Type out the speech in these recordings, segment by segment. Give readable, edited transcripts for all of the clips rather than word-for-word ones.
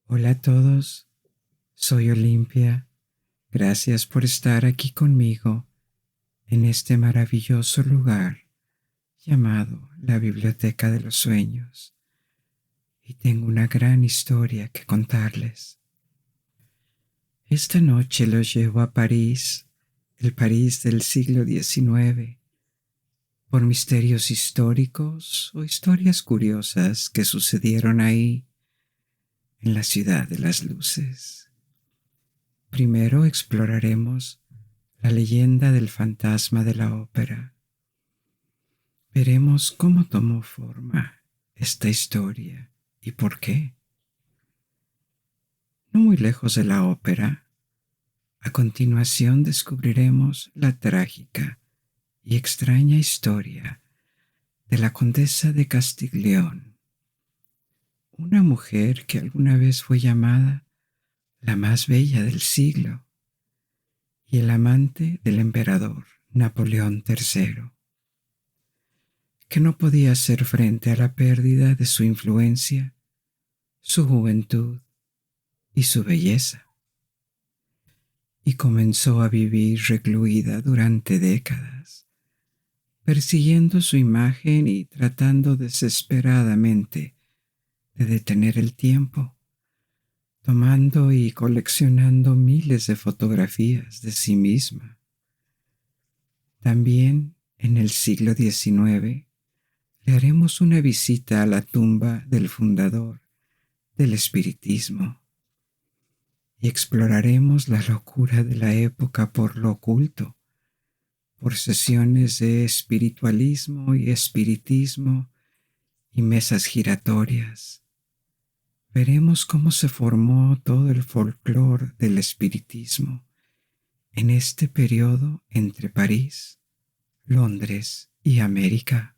Hola a todos, soy Olimpia. Gracias por estar aquí conmigo en este maravilloso lugar llamado la Biblioteca de los Sueños. Y tengo una gran historia que contarles. Esta noche los llevo a París, el París del siglo XIX, por misterios históricos o historias curiosas que sucedieron ahí, en la ciudad de las luces. Primero exploraremos la leyenda del fantasma de la ópera. Veremos cómo tomó forma esta historia y por qué. No muy lejos de la ópera, a continuación descubriremos la trágica y extraña historia de la condesa de Castiglione, una mujer que alguna vez fue llamada la más bella del siglo y el amante del emperador Napoleón III, que no podía hacer frente a la pérdida de su influencia, su juventud y su belleza, y comenzó a vivir recluida durante décadas, persiguiendo su imagen y tratando desesperadamente de detener el tiempo, tomando y coleccionando miles de fotografías de sí misma. También en el siglo XIX le haremos una visita a la tumba del fundador del espiritismo y exploraremos la locura de la época por lo oculto, por sesiones de espiritualismo y espiritismo y mesas giratorias. Veremos cómo se formó todo el folclore del espiritismo en este periodo entre París, Londres y América.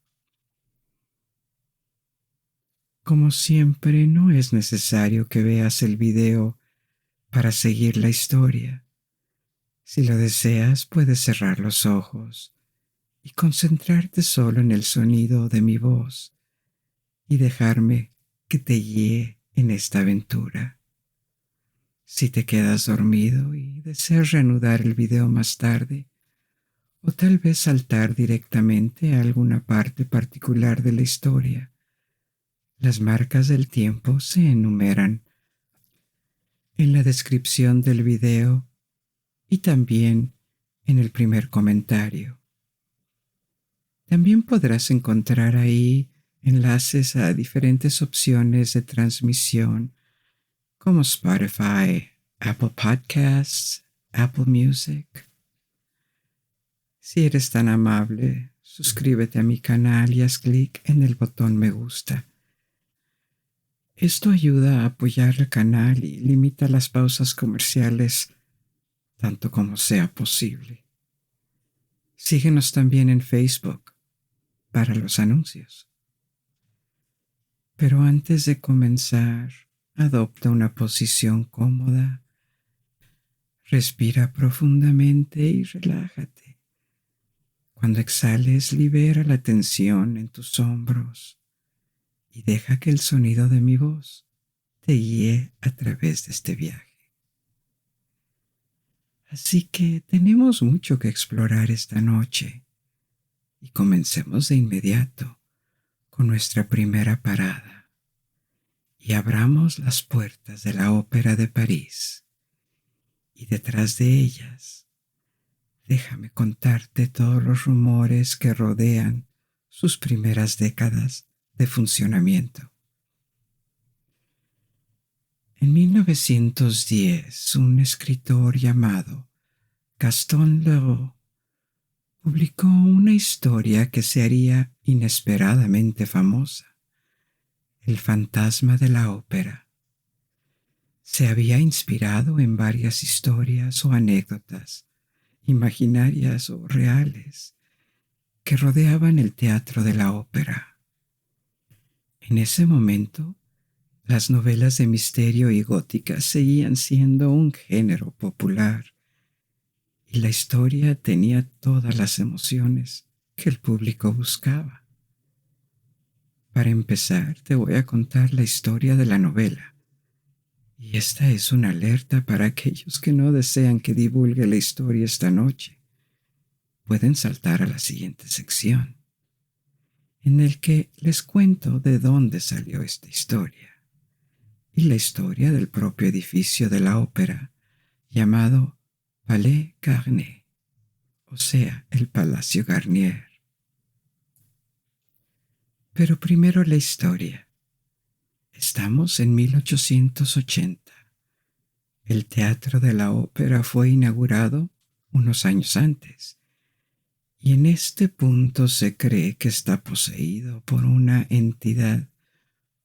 Como siempre, no es necesario que veas el video para seguir la historia. Si lo deseas, puedes cerrar los ojos y concentrarte solo en el sonido de mi voz y dejarme que te guíe en esta aventura. Si te quedas dormido y deseas reanudar el video más tarde, o tal vez saltar directamente a alguna parte particular de la historia, las marcas del tiempo se enumeran en la descripción del video y también en el primer comentario. También podrás encontrar ahí enlaces a diferentes opciones de transmisión como Spotify, Apple Podcasts, Apple Music. Si eres tan amable, suscríbete a mi canal y haz clic en el botón me gusta. Esto ayuda a apoyar el canal y limita las pausas comerciales tanto como sea posible. Síguenos también en Facebook para los anuncios. Pero antes de comenzar, adopta una posición cómoda, respira profundamente y relájate. Cuando exhales, libera la tensión en tus hombros y deja que el sonido de mi voz te guíe a través de este viaje. Así que tenemos mucho que explorar esta noche y comencemos de inmediato con nuestra primera parada y abramos las puertas de la Ópera de París y detrás de ellas déjame contarte todos los rumores que rodean sus primeras décadas de funcionamiento. En 1910, un escritor llamado Gaston Leroux publicó una historia que se haría inesperadamente famosa: El fantasma de la ópera. Se había inspirado en varias historias o anécdotas, imaginarias o reales, que rodeaban el teatro de la ópera. En ese momento, las novelas de misterio y góticas seguían siendo un género popular, y la historia tenía todas las emociones que el público buscaba. Para empezar, te voy a contar la historia de la novela, Y esta es una alerta para aquellos que no desean que divulgue la historia esta noche. Pueden saltar a la siguiente sección, en el que les cuento de dónde salió esta historia, y la historia del propio edificio de la ópera, llamado Palais Garnier, o sea, el Palacio Garnier. Pero primero la historia. Estamos en 1880. El Teatro de la Ópera fue inaugurado unos años antes, y en este punto se cree que está poseído por una entidad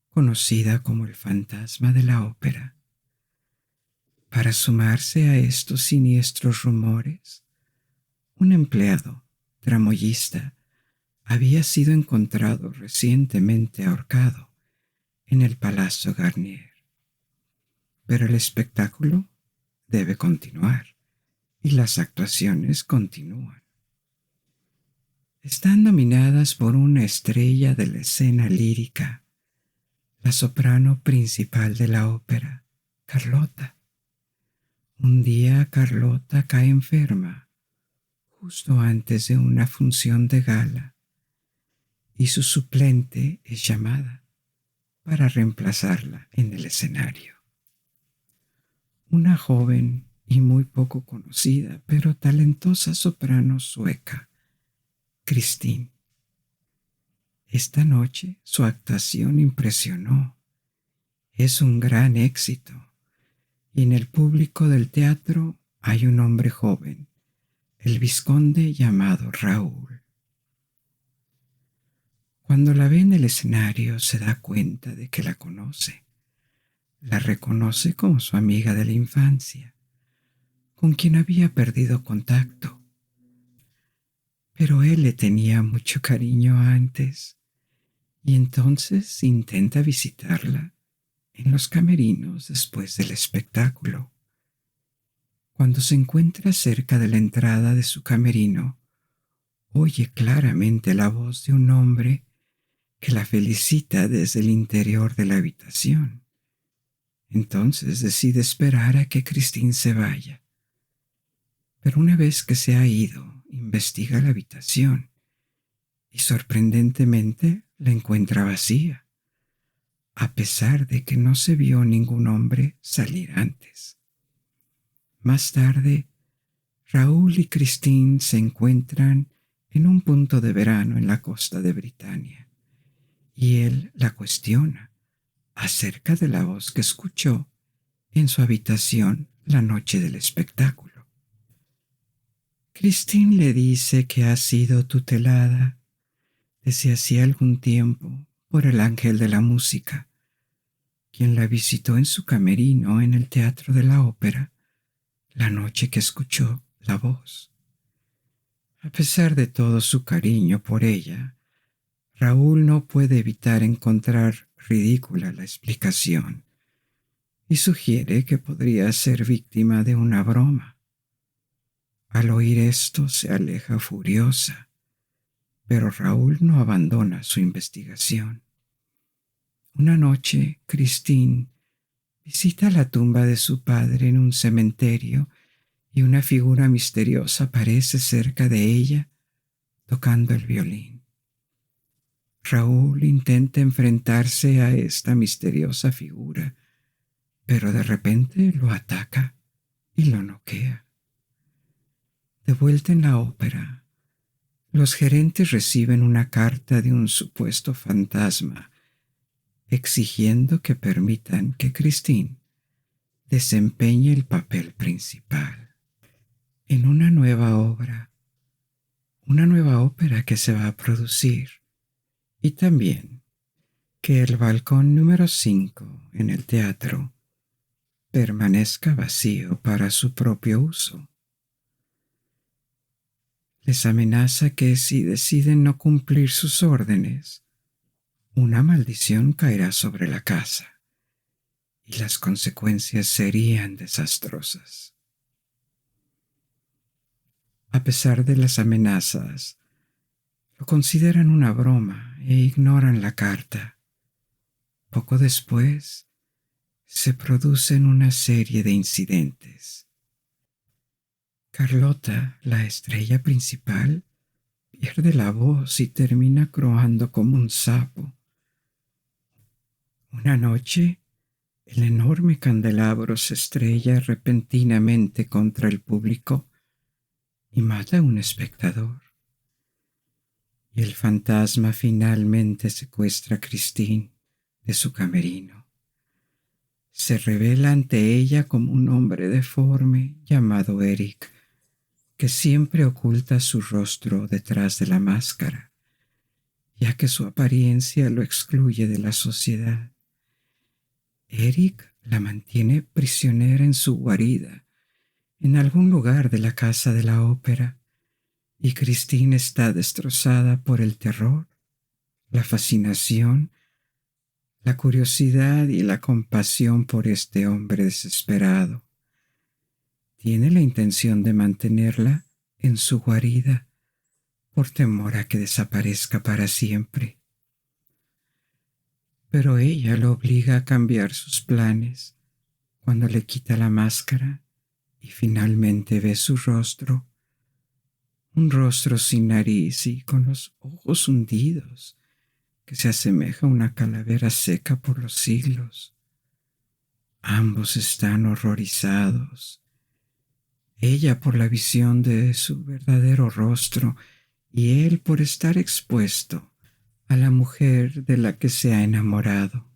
conocida como el fantasma de la ópera. Para sumarse a estos siniestros rumores, un empleado tramoyista había sido encontrado recientemente ahorcado en el Palacio Garnier. Pero el espectáculo debe continuar y las actuaciones continúan. Están dominadas por una estrella de la escena lírica, la soprano principal de la ópera, Carlota. Un día Carlota cae enferma justo antes de una función de gala y su suplente es llamada para reemplazarla en el escenario. Una joven y muy poco conocida pero talentosa soprano sueca, Christine. Esta noche su actuación impresionó. Es un gran éxito y en el público del teatro hay un hombre joven, el vizconde llamado Raúl. Cuando la ve en el escenario se da cuenta de que la conoce. La reconoce como su amiga de la infancia, con quien había perdido contacto. Pero él le tenía mucho cariño antes y entonces intenta visitarla en los camerinos después del espectáculo. Cuando se encuentra cerca de la entrada de su camerino, oye claramente la voz de un hombre que la felicita desde el interior de la habitación. Entonces decide esperar a que Christine se vaya. Pero una vez que se ha ido, investiga la habitación y sorprendentemente la encuentra vacía, a pesar de que no se vio ningún hombre salir antes. Más tarde, Raúl y Christine se encuentran en un punto de verano en la costa de Britania, y él la cuestiona acerca de la voz que escuchó en su habitación la noche del espectáculo. Christine le dice que ha sido tutelada desde hacía algún tiempo por el ángel de la música, quien la visitó en su camerino en el Teatro de la Ópera la noche que escuchó la voz. A pesar de todo su cariño por ella, Raúl no puede evitar encontrar ridícula la explicación y sugiere que podría ser víctima de una broma. Al oír esto se aleja furiosa, pero Raúl no abandona su investigación. Una noche, Christine visita la tumba de su padre en un cementerio y una figura misteriosa aparece cerca de ella tocando el violín. Raúl intenta enfrentarse a esta misteriosa figura, pero de repente lo ataca y lo noquea. De vuelta en la ópera, los gerentes reciben una carta de un supuesto fantasma exigiendo que permitan que Christine desempeñe el papel principal en una nueva ópera que se va a producir, y también que el balcón número 5 en el teatro permanezca vacío para su propio uso. Les amenaza que si deciden no cumplir sus órdenes, una maldición caerá sobre la casa y las consecuencias serían desastrosas. A pesar de las amenazas, lo consideran una broma e ignoran la carta. Poco después, se producen una serie de incidentes. Carlota, la estrella principal, pierde la voz y termina croando como un sapo. Una noche, el enorme candelabro se estrella repentinamente contra el público y mata a un espectador. Y el fantasma finalmente secuestra a Christine de su camerino. Se revela ante ella como un hombre deforme llamado Eric, que siempre oculta su rostro detrás de la máscara, ya que su apariencia lo excluye de la sociedad. Eric la mantiene prisionera en su guarida, en algún lugar de la casa de la ópera, y Christine está destrozada por el terror, la fascinación, la curiosidad y la compasión por este hombre desesperado. Tiene la intención de mantenerla en su guarida por temor a que desaparezca para siempre. Pero ella lo obliga a cambiar sus planes cuando le quita la máscara y finalmente ve su rostro, un rostro sin nariz y con los ojos hundidos, que se asemeja a una calavera seca por los siglos. Ambos están horrorizados, ella por la visión de su verdadero rostro y él por estar expuesto a la mujer de la que se ha enamorado.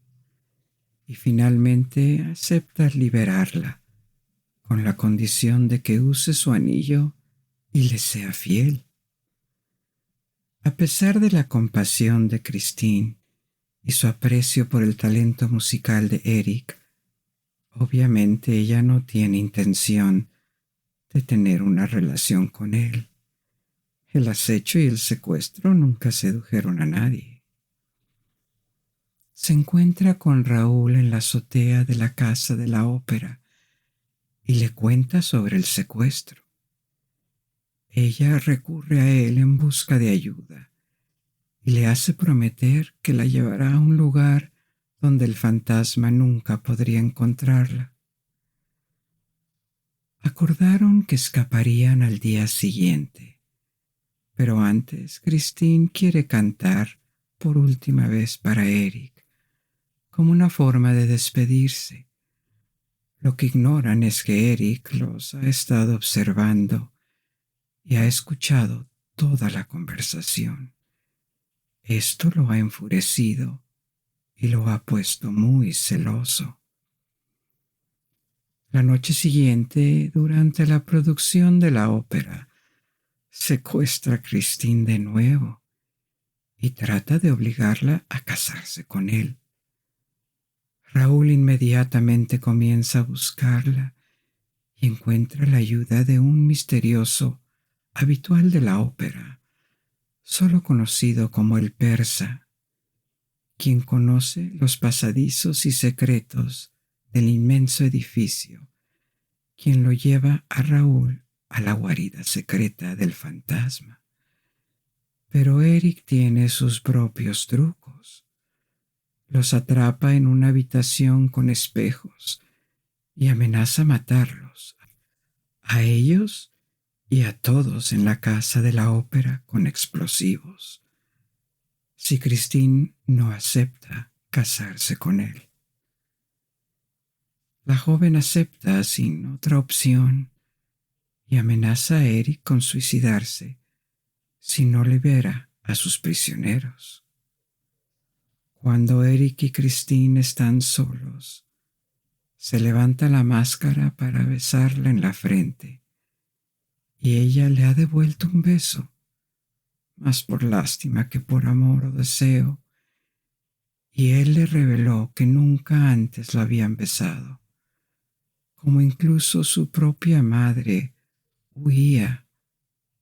Y finalmente acepta liberarla, con la condición de que use su anillo y le sea fiel. A pesar de la compasión de Christine y su aprecio por el talento musical de Eric, obviamente ella no tiene intención de tener una relación con él. El acecho y el secuestro nunca sedujeron a nadie. Se encuentra con Raúl en la azotea de la casa de la ópera y le cuenta sobre el secuestro. Ella recurre a él en busca de ayuda y le hace prometer que la llevará a un lugar donde el fantasma nunca podría encontrarla. Acordaron que escaparían al día siguiente, pero antes Christine quiere cantar por última vez para Eric, como una forma de despedirse. Lo que ignoran es que Eric los ha estado observando y ha escuchado toda la conversación. Esto lo ha enfurecido y lo ha puesto muy celoso. La noche siguiente, durante la producción de la ópera, secuestra a Christine de nuevo y trata de obligarla a casarse con él. Raúl inmediatamente comienza a buscarla y encuentra la ayuda de un misterioso habitual de la ópera, solo conocido como el persa, quien conoce los pasadizos y secretos del inmenso edificio, quien lo lleva a Raúl a la guarida secreta del fantasma. Pero Eric tiene sus propios trucos. Los atrapa en una habitación con espejos y amenaza matarlos, a ellos y a todos en la casa de la ópera con explosivos, si Christine no acepta casarse con él. La joven acepta sin otra opción y amenaza a Eric con suicidarse si no libera a sus prisioneros. Cuando Eric y Christine están solos, se levanta la máscara para besarla en la frente y ella le ha devuelto un beso, más por lástima que por amor o deseo, y él le reveló que nunca antes lo habían besado, como incluso su propia madre huía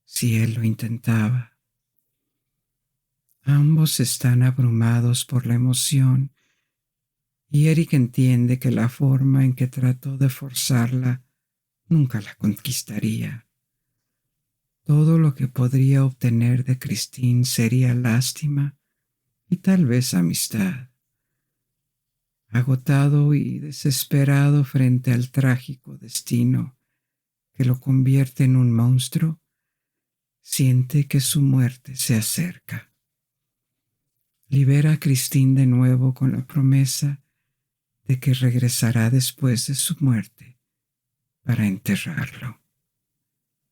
si él lo intentaba. Ambos están abrumados por la emoción y Eric entiende que la forma en que trató de forzarla nunca la conquistaría. Todo lo que podría obtener de Christine sería lástima y tal vez amistad. Agotado y desesperado frente al trágico destino que lo convierte en un monstruo, siente que su muerte se acerca. Libera a Christine de nuevo con la promesa de que regresará después de su muerte para enterrarlo.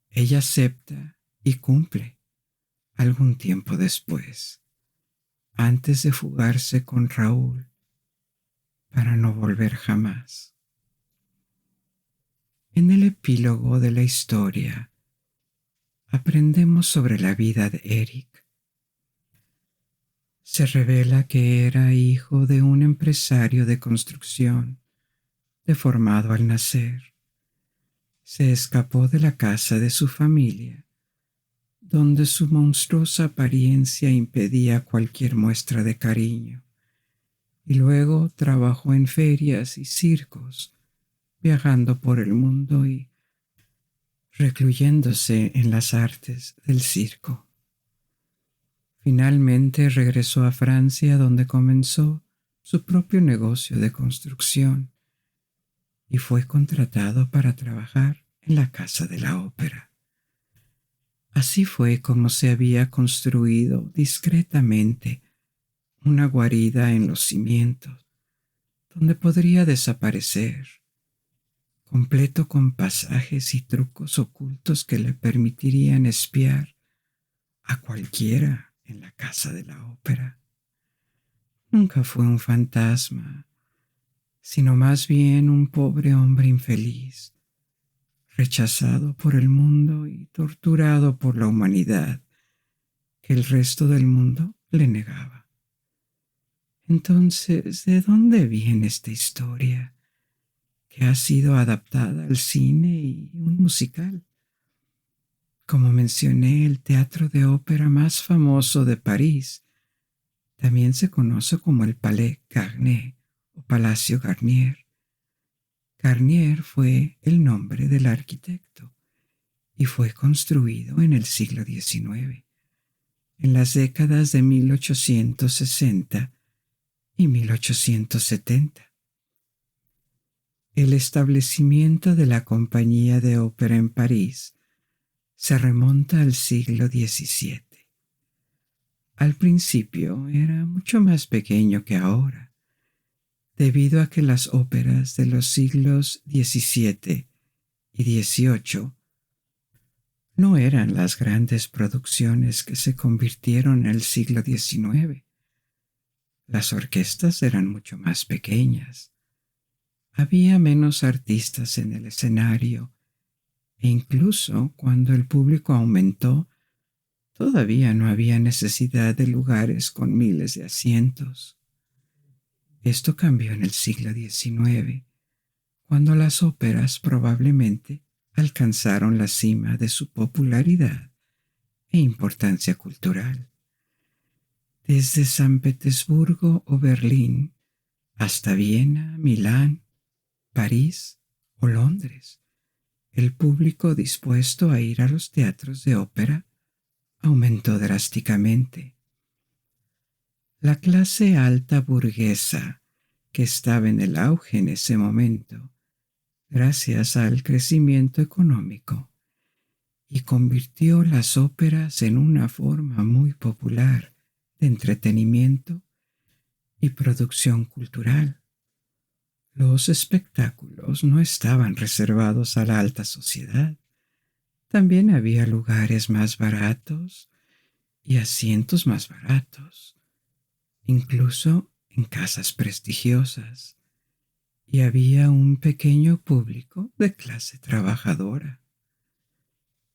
Ella acepta y cumple algún tiempo después, antes de fugarse con Raúl para no volver jamás. En el epílogo de la historia aprendemos sobre la vida de Eric. Se revela que era hijo de un empresario de construcción, deformado al nacer. Se escapó de la casa de su familia, donde su monstruosa apariencia impedía cualquier muestra de cariño, y luego trabajó en ferias y circos, viajando por el mundo y recluyéndose en las artes del circo. Finalmente regresó a Francia, donde comenzó su propio negocio de construcción y fue contratado para trabajar en la Casa de la Ópera. Así fue como se había construido discretamente una guarida en los cimientos, donde podría desaparecer, completo con pasajes y trucos ocultos que le permitirían espiar a cualquiera en la Casa de la Ópera. Nunca fue un fantasma, sino más bien un pobre hombre infeliz, rechazado por el mundo y torturado por la humanidad que el resto del mundo le negaba. Entonces, ¿de dónde viene esta historia que ha sido adaptada al cine y un musical? Como mencioné, el teatro de ópera más famoso de París también se conoce como el Palais Garnier o Palacio Garnier. Garnier fue el nombre del arquitecto y fue construido en el siglo XIX, en las décadas de 1860 y 1870. El establecimiento de la compañía de ópera en París se remonta al siglo XVII. Al principio era mucho más pequeño que ahora, debido a que las óperas de los siglos XVII y XVIII no eran las grandes producciones que se convirtieron en el siglo XIX. Las orquestas eran mucho más pequeñas. Había menos artistas en el escenario e incluso cuando el público aumentó, todavía no había necesidad de lugares con miles de asientos. Esto cambió en el siglo XIX, cuando las óperas probablemente alcanzaron la cima de su popularidad e importancia cultural. Desde San Petersburgo o Berlín hasta Viena, Milán, París o Londres, el público dispuesto a ir a los teatros de ópera aumentó drásticamente. La clase alta burguesa, que estaba en el auge en ese momento, gracias al crecimiento económico, y convirtió las óperas en una forma muy popular de entretenimiento y producción cultural. Los espectáculos no estaban reservados a la alta sociedad. También había lugares más baratos y asientos más baratos, incluso en casas prestigiosas, y había un pequeño público de clase trabajadora.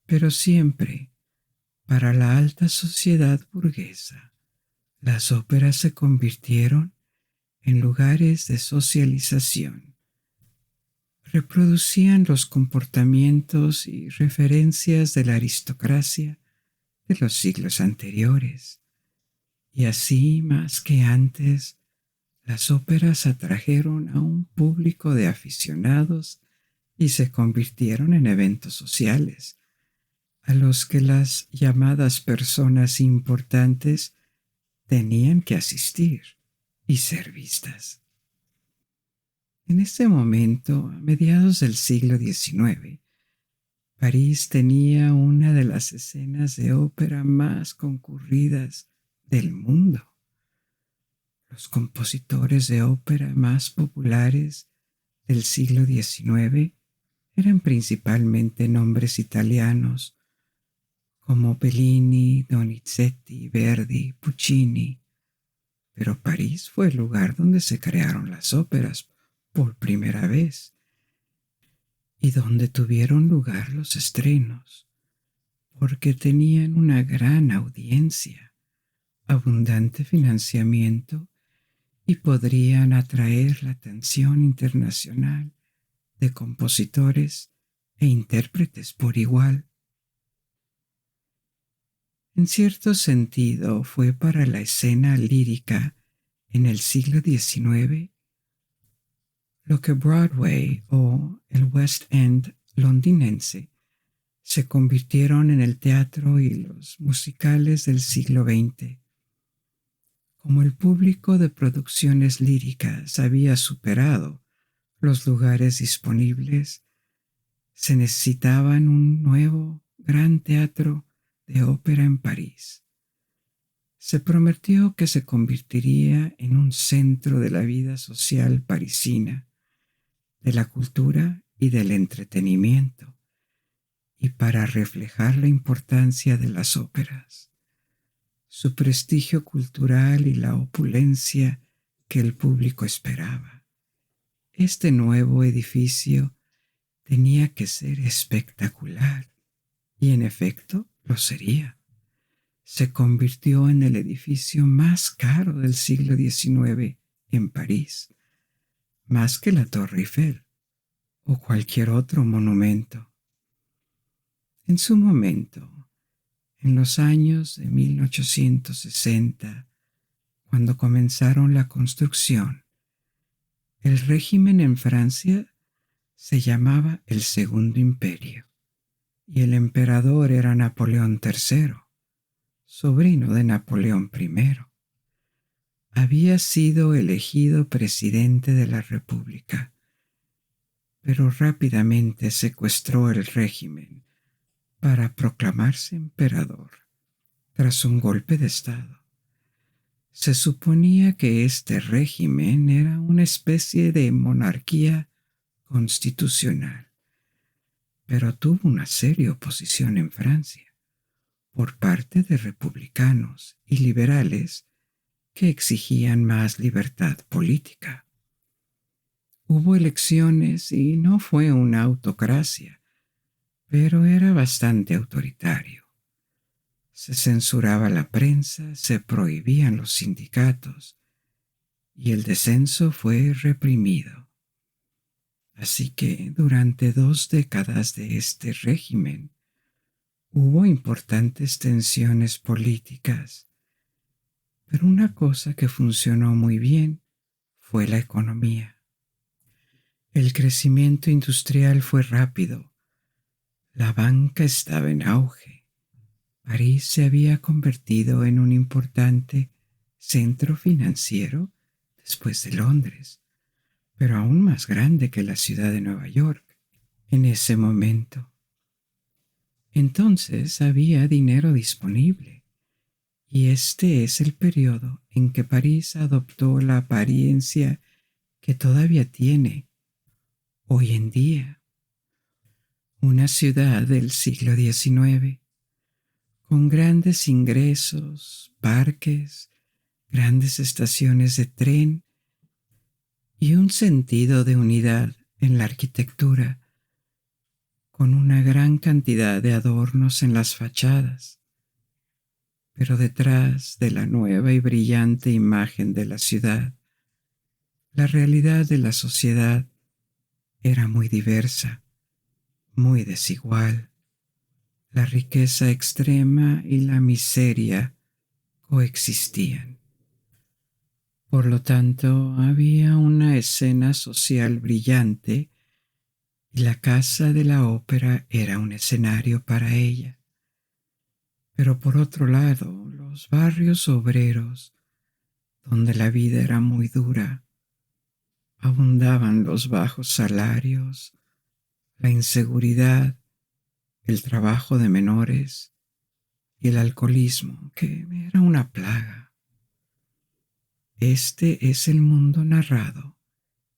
Pero siempre, para la alta sociedad burguesa, las óperas se convirtieron en lugares de socialización. Reproducían los comportamientos y referencias de la aristocracia de los siglos anteriores, y así más que antes, las óperas atrajeron a un público de aficionados y se convirtieron en eventos sociales, a los que las llamadas personas importantes tenían que asistir y ser vistas. En ese momento, a mediados del siglo XIX, París tenía una de las escenas de ópera más concurridas del mundo. Los compositores de ópera más populares del siglo XIX eran principalmente nombres italianos como Bellini, Donizetti, Verdi, Puccini, pero París fue el lugar donde se crearon las óperas por primera vez y donde tuvieron lugar los estrenos, porque tenían una gran audiencia, abundante financiamiento y podrían atraer la atención internacional de compositores e intérpretes por igual. En cierto sentido, fue para la escena lírica en el siglo XIX lo que Broadway o el West End londinense se convirtieron en el teatro y los musicales del siglo XX. Como el público de producciones líricas había superado los lugares disponibles, se necesitaban un nuevo gran teatro de ópera en París. Se prometió que se convertiría en un centro de la vida social parisina, de la cultura y del entretenimiento, y para reflejar la importancia de las óperas, su prestigio cultural y la opulencia que el público esperaba. Este nuevo edificio tenía que ser espectacular, y en efecto lo sería. Se convirtió en el edificio más caro del siglo XIX en París, más que la Torre Eiffel o cualquier otro monumento. En su momento, en los años de 1860, cuando comenzaron la construcción, el régimen en Francia se llamaba el Segundo Imperio y el emperador era Napoleón III, sobrino de Napoleón I. Había sido elegido presidente de la República, pero rápidamente secuestró el régimen para proclamarse emperador tras un golpe de Estado. Se suponía que este régimen era una especie de monarquía constitucional, pero tuvo una seria oposición en Francia por parte de republicanos y liberales que exigían más libertad política. Hubo elecciones y no fue una autocracia, pero era bastante autoritario. Se censuraba la prensa, se prohibían los sindicatos y el descenso fue reprimido. Así que durante 2 décadas de este régimen hubo importantes tensiones políticas, pero una cosa que funcionó muy bien fue la economía. El crecimiento industrial fue rápido, la banca estaba en auge. París se había convertido en un importante centro financiero después de Londres, pero aún más grande que la ciudad de Nueva York en ese momento. Entonces había dinero disponible, y este es el periodo en que París adoptó la apariencia que todavía tiene hoy en día, una ciudad del siglo XIX, con grandes ingresos, parques, grandes estaciones de tren y un sentido de unidad en la arquitectura, con una gran cantidad de adornos en las fachadas. Pero detrás de la nueva y brillante imagen de la ciudad, la realidad de la sociedad era muy diversa, muy desigual. La riqueza extrema y la miseria coexistían. Por lo tanto, había una escena social brillante y la Casa de la Ópera era un escenario para ella. Pero por otro lado, los barrios obreros, donde la vida era muy dura, Abundaban los bajos salarios, la inseguridad, el trabajo de menores y el alcoholismo, que era una plaga. Este es el mundo narrado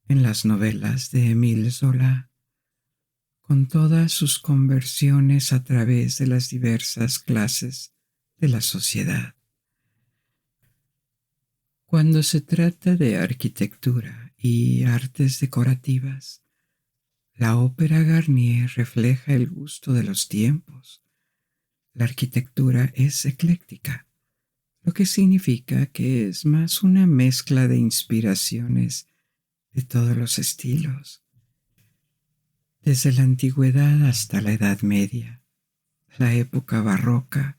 en las novelas de Émile Zola, con todas sus conversiones a través de las diversas clases de la sociedad. Cuando se trata de arquitectura y artes decorativas, la ópera Garnier refleja el gusto de los tiempos. La arquitectura es ecléctica, lo que significa que es más una mezcla de inspiraciones de todos los estilos, desde la antigüedad hasta la Edad Media, la época barroca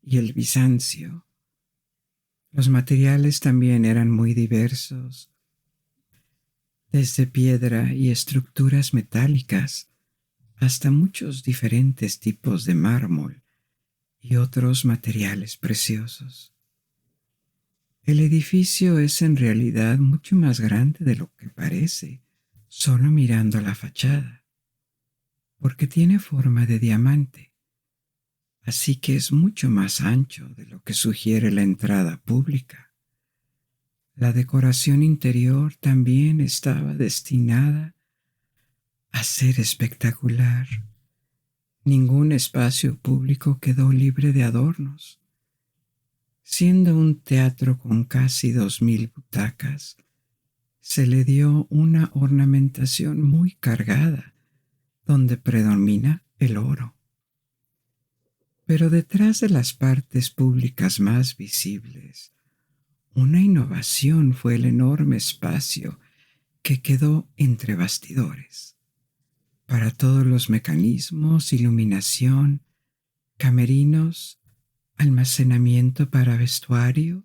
y el Bizancio. Los materiales también eran muy diversos, desde piedra y estructuras metálicas hasta muchos diferentes tipos de mármol y otros materiales preciosos. El edificio es en realidad mucho más grande de lo que parece, solo mirando la fachada, porque tiene forma de diamante, así que es mucho más ancho de lo que sugiere la entrada pública. La decoración interior también estaba destinada a ser espectacular. Ningún espacio público quedó libre de adornos. Siendo un teatro con casi 2000 butacas, se le dio una ornamentación muy cargada, donde predomina el oro. Pero detrás de las partes públicas más visibles, una innovación fue el enorme espacio que quedó entre bastidores. Para todos los mecanismos, iluminación, camerinos, almacenamiento para vestuario,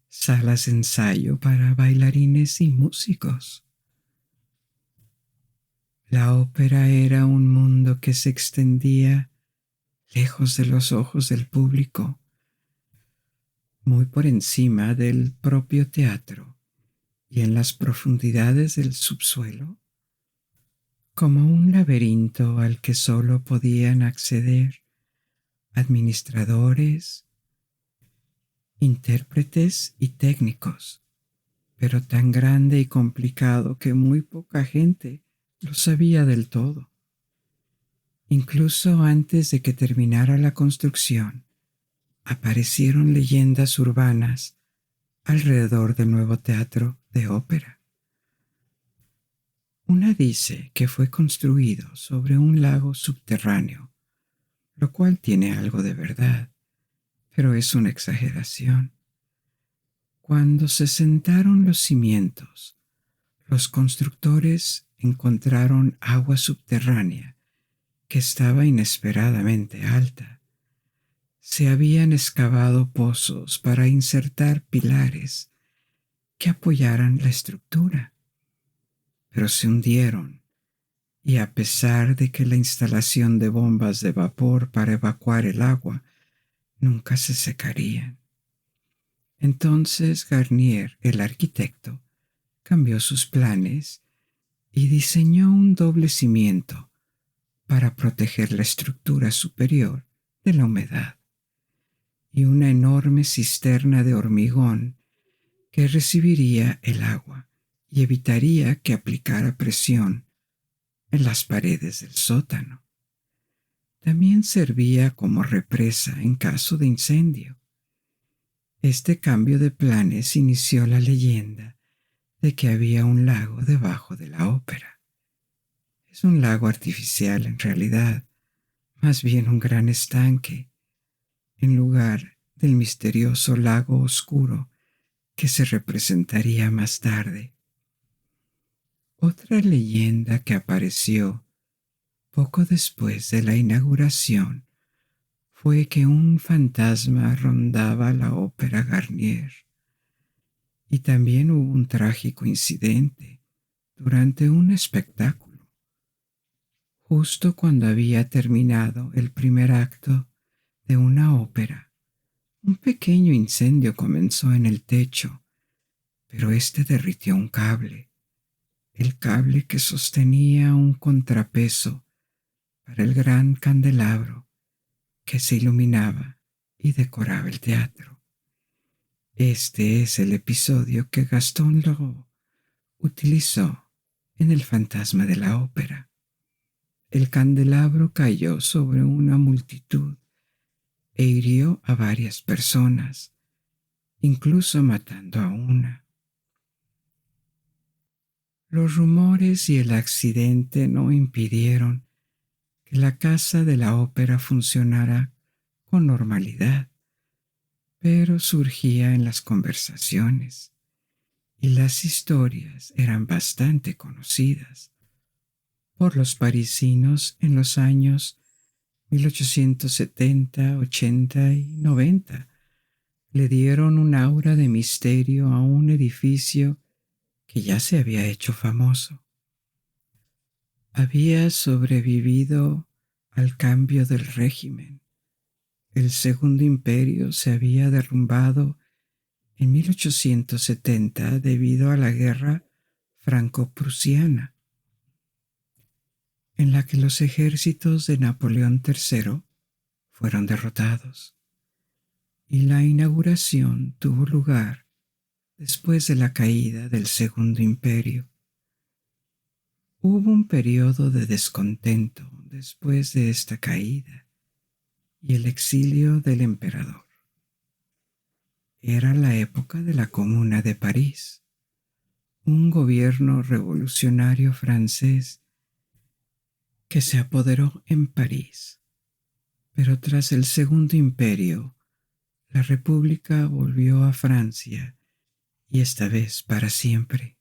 salas de ensayo para bailarines y músicos. La ópera era un mundo que se extendía lejos de los ojos del público, muy por encima del propio teatro y en las profundidades del subsuelo, como un laberinto al que solo podían acceder administradores, intérpretes y técnicos, pero tan grande y complicado que muy poca gente lo sabía del todo. Incluso antes de que terminara la construcción, aparecieron leyendas urbanas alrededor del nuevo teatro de ópera. Una dice que fue construido sobre un lago subterráneo, lo cual tiene algo de verdad, pero es una exageración. Cuando se sentaron los cimientos, los constructores encontraron agua subterránea que estaba inesperadamente alta. Se habían excavado pozos para insertar pilares que apoyaran la estructura, pero se hundieron, y a pesar de que la instalación de bombas de vapor para evacuar el agua nunca se secarían. Entonces Garnier, el arquitecto, cambió sus planes y diseñó un doble cimiento para proteger la estructura superior de la humedad y una enorme cisterna de hormigón que recibiría el agua y evitaría que aplicara presión en las paredes del sótano. También servía como represa en caso de incendio. Este cambio de planes inició la leyenda de que había un lago debajo de la ópera. Es un lago artificial en realidad, más bien un gran estanque, en lugar del misterioso lago oscuro que se representaría más tarde. Otra leyenda que apareció poco después de la inauguración fue que un fantasma rondaba la ópera Garnier. Y también hubo un trágico incidente durante un espectáculo. Justo cuando había terminado el primer acto de una ópera, un pequeño incendio comenzó en el techo, pero este derritió un cable, el cable que sostenía un contrapeso para el gran candelabro que se iluminaba y decoraba el teatro. Este es el episodio que Gaston Leroux utilizó en El fantasma de la ópera. El candelabro cayó sobre una multitud e hirió a varias personas, incluso matando a una. Los rumores y el accidente no impidieron que la casa de la ópera funcionara con normalidad, pero surgía en las conversaciones y las historias eran bastante conocidas por los parisinos en los años 1870, 80 y 90. Le dieron un aura de misterio a un edificio que ya se había hecho famoso. Había sobrevivido al cambio del régimen. El Segundo Imperio se había derrumbado en 1870 debido a la guerra franco-prusiana, en la que los ejércitos de Napoleón III fueron derrotados, y la inauguración tuvo lugar después de la caída del Segundo Imperio. Hubo un periodo de descontento después de esta caída y el exilio del emperador. Era la época de la Comuna de París, un gobierno revolucionario francés que se apoderó en París. Pero tras el Segundo Imperio, la República volvió a Francia, y esta vez para siempre.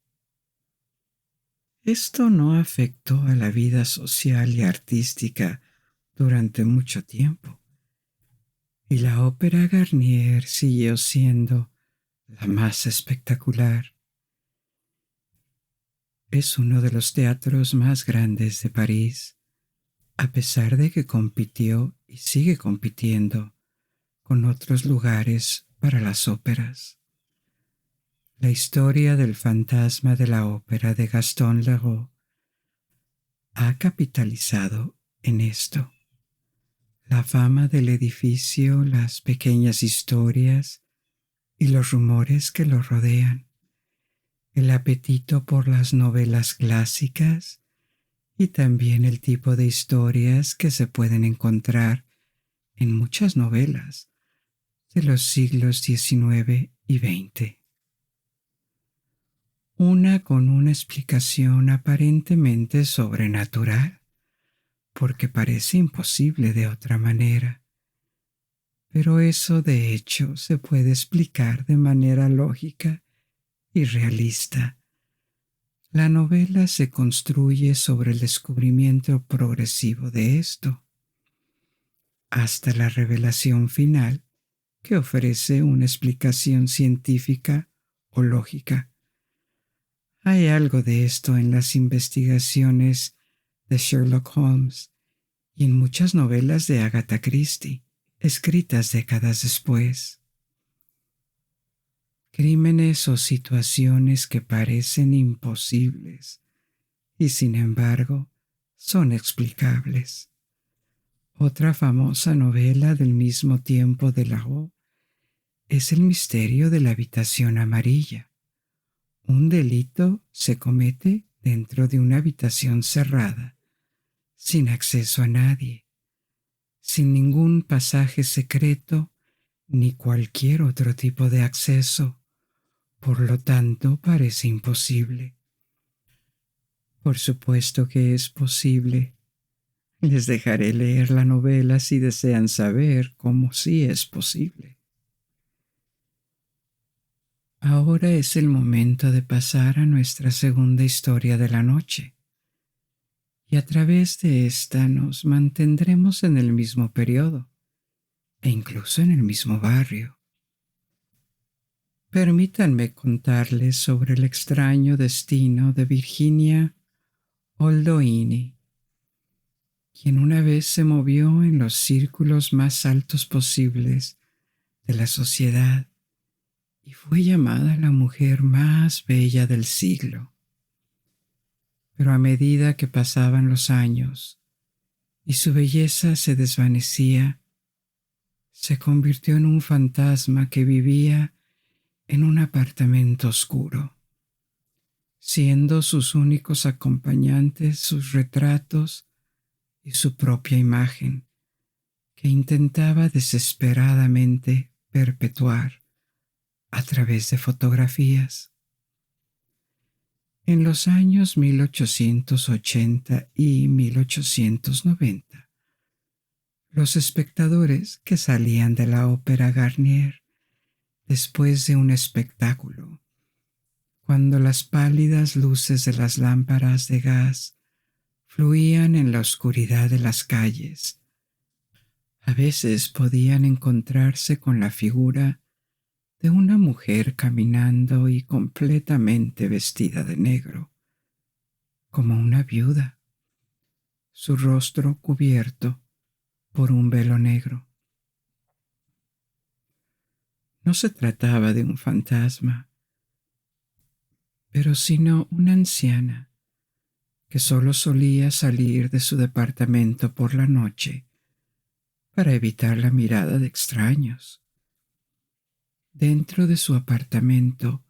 Esto no afectó a la vida social y artística durante mucho tiempo, y la Ópera Garnier siguió siendo la más espectacular. Es uno de los teatros más grandes de París, a pesar de que compitió y sigue compitiendo con otros lugares para las óperas. La historia del fantasma de la ópera de Gaston Leroux ha capitalizado en esto. La fama del edificio, las pequeñas historias y los rumores que lo rodean, el apetito por las novelas clásicas y también el tipo de historias que se pueden encontrar en muchas novelas de los siglos XIX y XX. Una con una explicación aparentemente sobrenatural, porque parece imposible de otra manera. Pero eso de hecho se puede explicar de manera lógica y realista. La novela se construye sobre el descubrimiento progresivo de esto, hasta la revelación final que ofrece una explicación científica o lógica. Hay algo de esto en las investigaciones de Sherlock Holmes y en muchas novelas de Agatha Christie, escritas décadas después. Crímenes o situaciones que parecen imposibles y sin embargo son explicables. Otra famosa novela del mismo tiempo de Leroux es El misterio de la habitación amarilla. Un delito se comete dentro de una habitación cerrada, sin acceso a nadie, sin ningún pasaje secreto ni cualquier otro tipo de acceso. Por lo tanto, parece imposible. Por supuesto que es posible. Les dejaré leer la novela si desean saber cómo sí es posible. Ahora es el momento de pasar a nuestra segunda historia de la noche, y a través de esta nos mantendremos en el mismo periodo, e incluso en el mismo barrio. Permítanme contarles sobre el extraño destino de Virginia Oldoini, quien una vez se movió en los círculos más altos posibles de la sociedad y fue llamada la mujer más bella del siglo. pero a medida que pasaban los años y su belleza se desvanecía, se convirtió en un fantasma que vivía en un apartamento oscuro, siendo sus únicos acompañantes sus retratos y su propia imagen, que intentaba desesperadamente perpetuar a través de fotografías. En los años 1880 y 1890, los espectadores que salían de la Ópera Garnier después de un espectáculo, cuando las pálidas luces de las lámparas de gas fluían en la oscuridad de las calles, a veces podían encontrarse con la figura de una mujer caminando y completamente vestida de negro, como una viuda, su rostro cubierto por un velo negro. No se trataba de un fantasma, pero sino una anciana que solo solía salir de su departamento por la noche para evitar la mirada de extraños. Dentro de su apartamento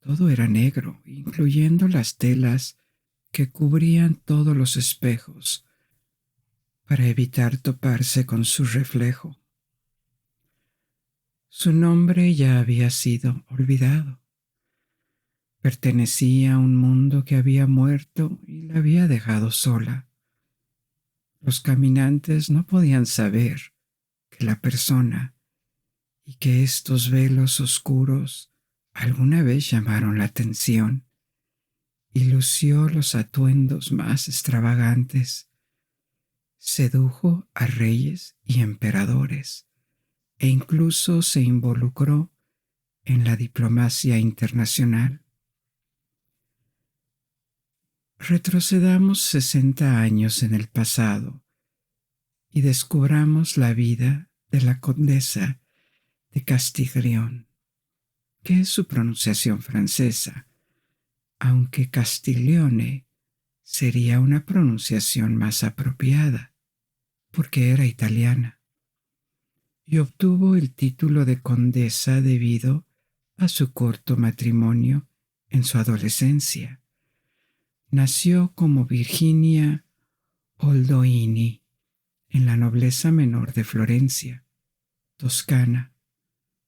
todo era negro, incluyendo las telas que cubrían todos los espejos para evitar toparse con su reflejo. Su nombre ya había sido olvidado. Pertenecía a un mundo que había muerto y la había dejado sola. Los caminantes no podían saber que la persona y que estos velos oscuros alguna vez llamaron la atención y lució los atuendos más extravagantes. Sedujo a reyes y emperadores e incluso se involucró en la diplomacia internacional. Retrocedamos 60 años en el pasado y descubramos la vida de la condesa de Castiglione, que es su pronunciación francesa, aunque Castiglione sería una pronunciación más apropiada, porque era italiana, y obtuvo el título de condesa debido a su corto matrimonio en su adolescencia. Nació como Virginia Oldoini en la nobleza menor de Florencia, Toscana.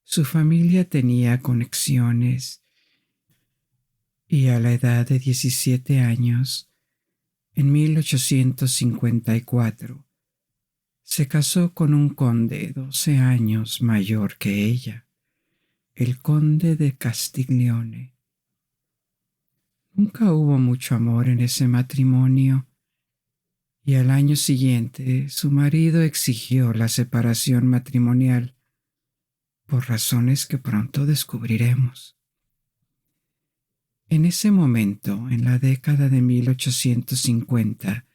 Su familia tenía conexiones y a la edad de 17 años, en 1854, se casó con un conde 12 años mayor que ella, el conde de Castiglione. Nunca hubo mucho amor en ese matrimonio y al año siguiente su marido exigió la separación matrimonial por razones que pronto descubriremos. En ese momento, en la década de 1850,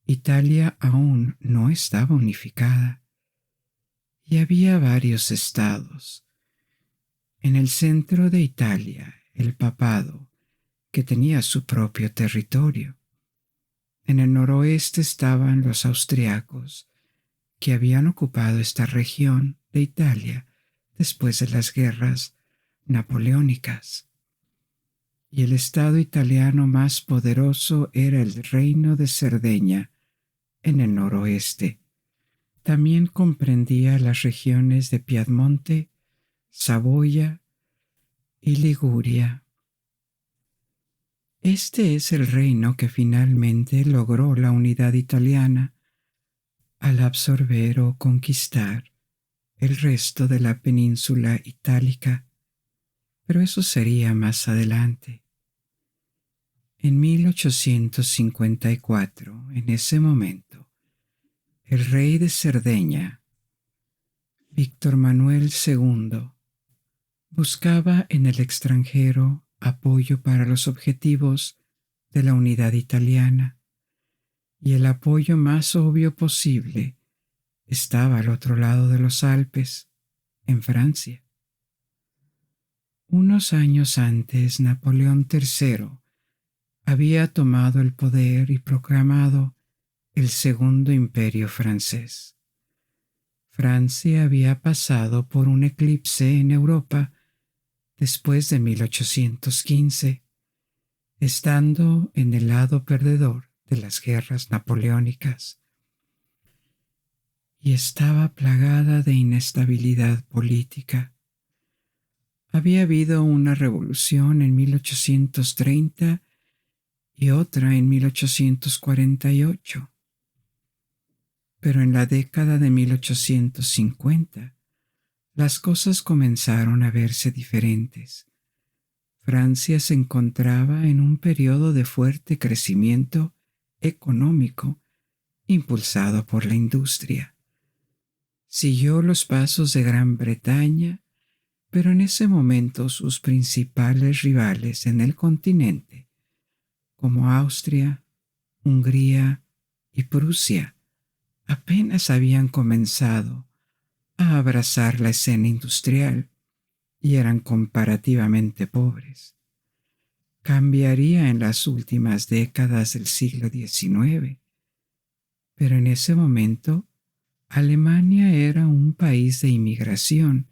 Italia aún no estaba unificada y había varios estados. En el centro de Italia, el papado, que tenía su propio territorio. En el noroeste estaban los austriacos, que habían ocupado esta región de Italia después de las guerras napoleónicas. Y el estado italiano más poderoso era el Reino de Cerdeña, en el noroeste. También comprendía las regiones de Piamonte, Saboya y Liguria. Este es el reino que finalmente logró la unidad italiana al absorber o conquistar el resto de la península itálica, pero eso sería más adelante. En 1854, en ese momento, el rey de Cerdeña, Víctor Manuel II, buscaba en el extranjero apoyo para los objetivos de la unidad italiana, y el apoyo más obvio posible estaba al otro lado de los Alpes, en Francia. Unos años antes, Napoleón III había tomado el poder y proclamado el Segundo Imperio francés. Francia había pasado por un eclipse en Europa después de 1815, estando en el lado perdedor de las guerras napoleónicas, y estaba plagada de inestabilidad política. Había habido una revolución en 1830 y otra en 1848, pero en la década de 1850 las cosas comenzaron a verse diferentes. Francia se encontraba en un periodo de fuerte crecimiento económico impulsado por la industria. Siguió los pasos de Gran Bretaña, pero en ese momento sus principales rivales en el continente, como Austria, Hungría y Prusia, apenas habían comenzado a abrazar la escena industrial y eran comparativamente pobres. Cambiaría en las últimas décadas del siglo XIX, pero en ese momento Alemania era un país de inmigración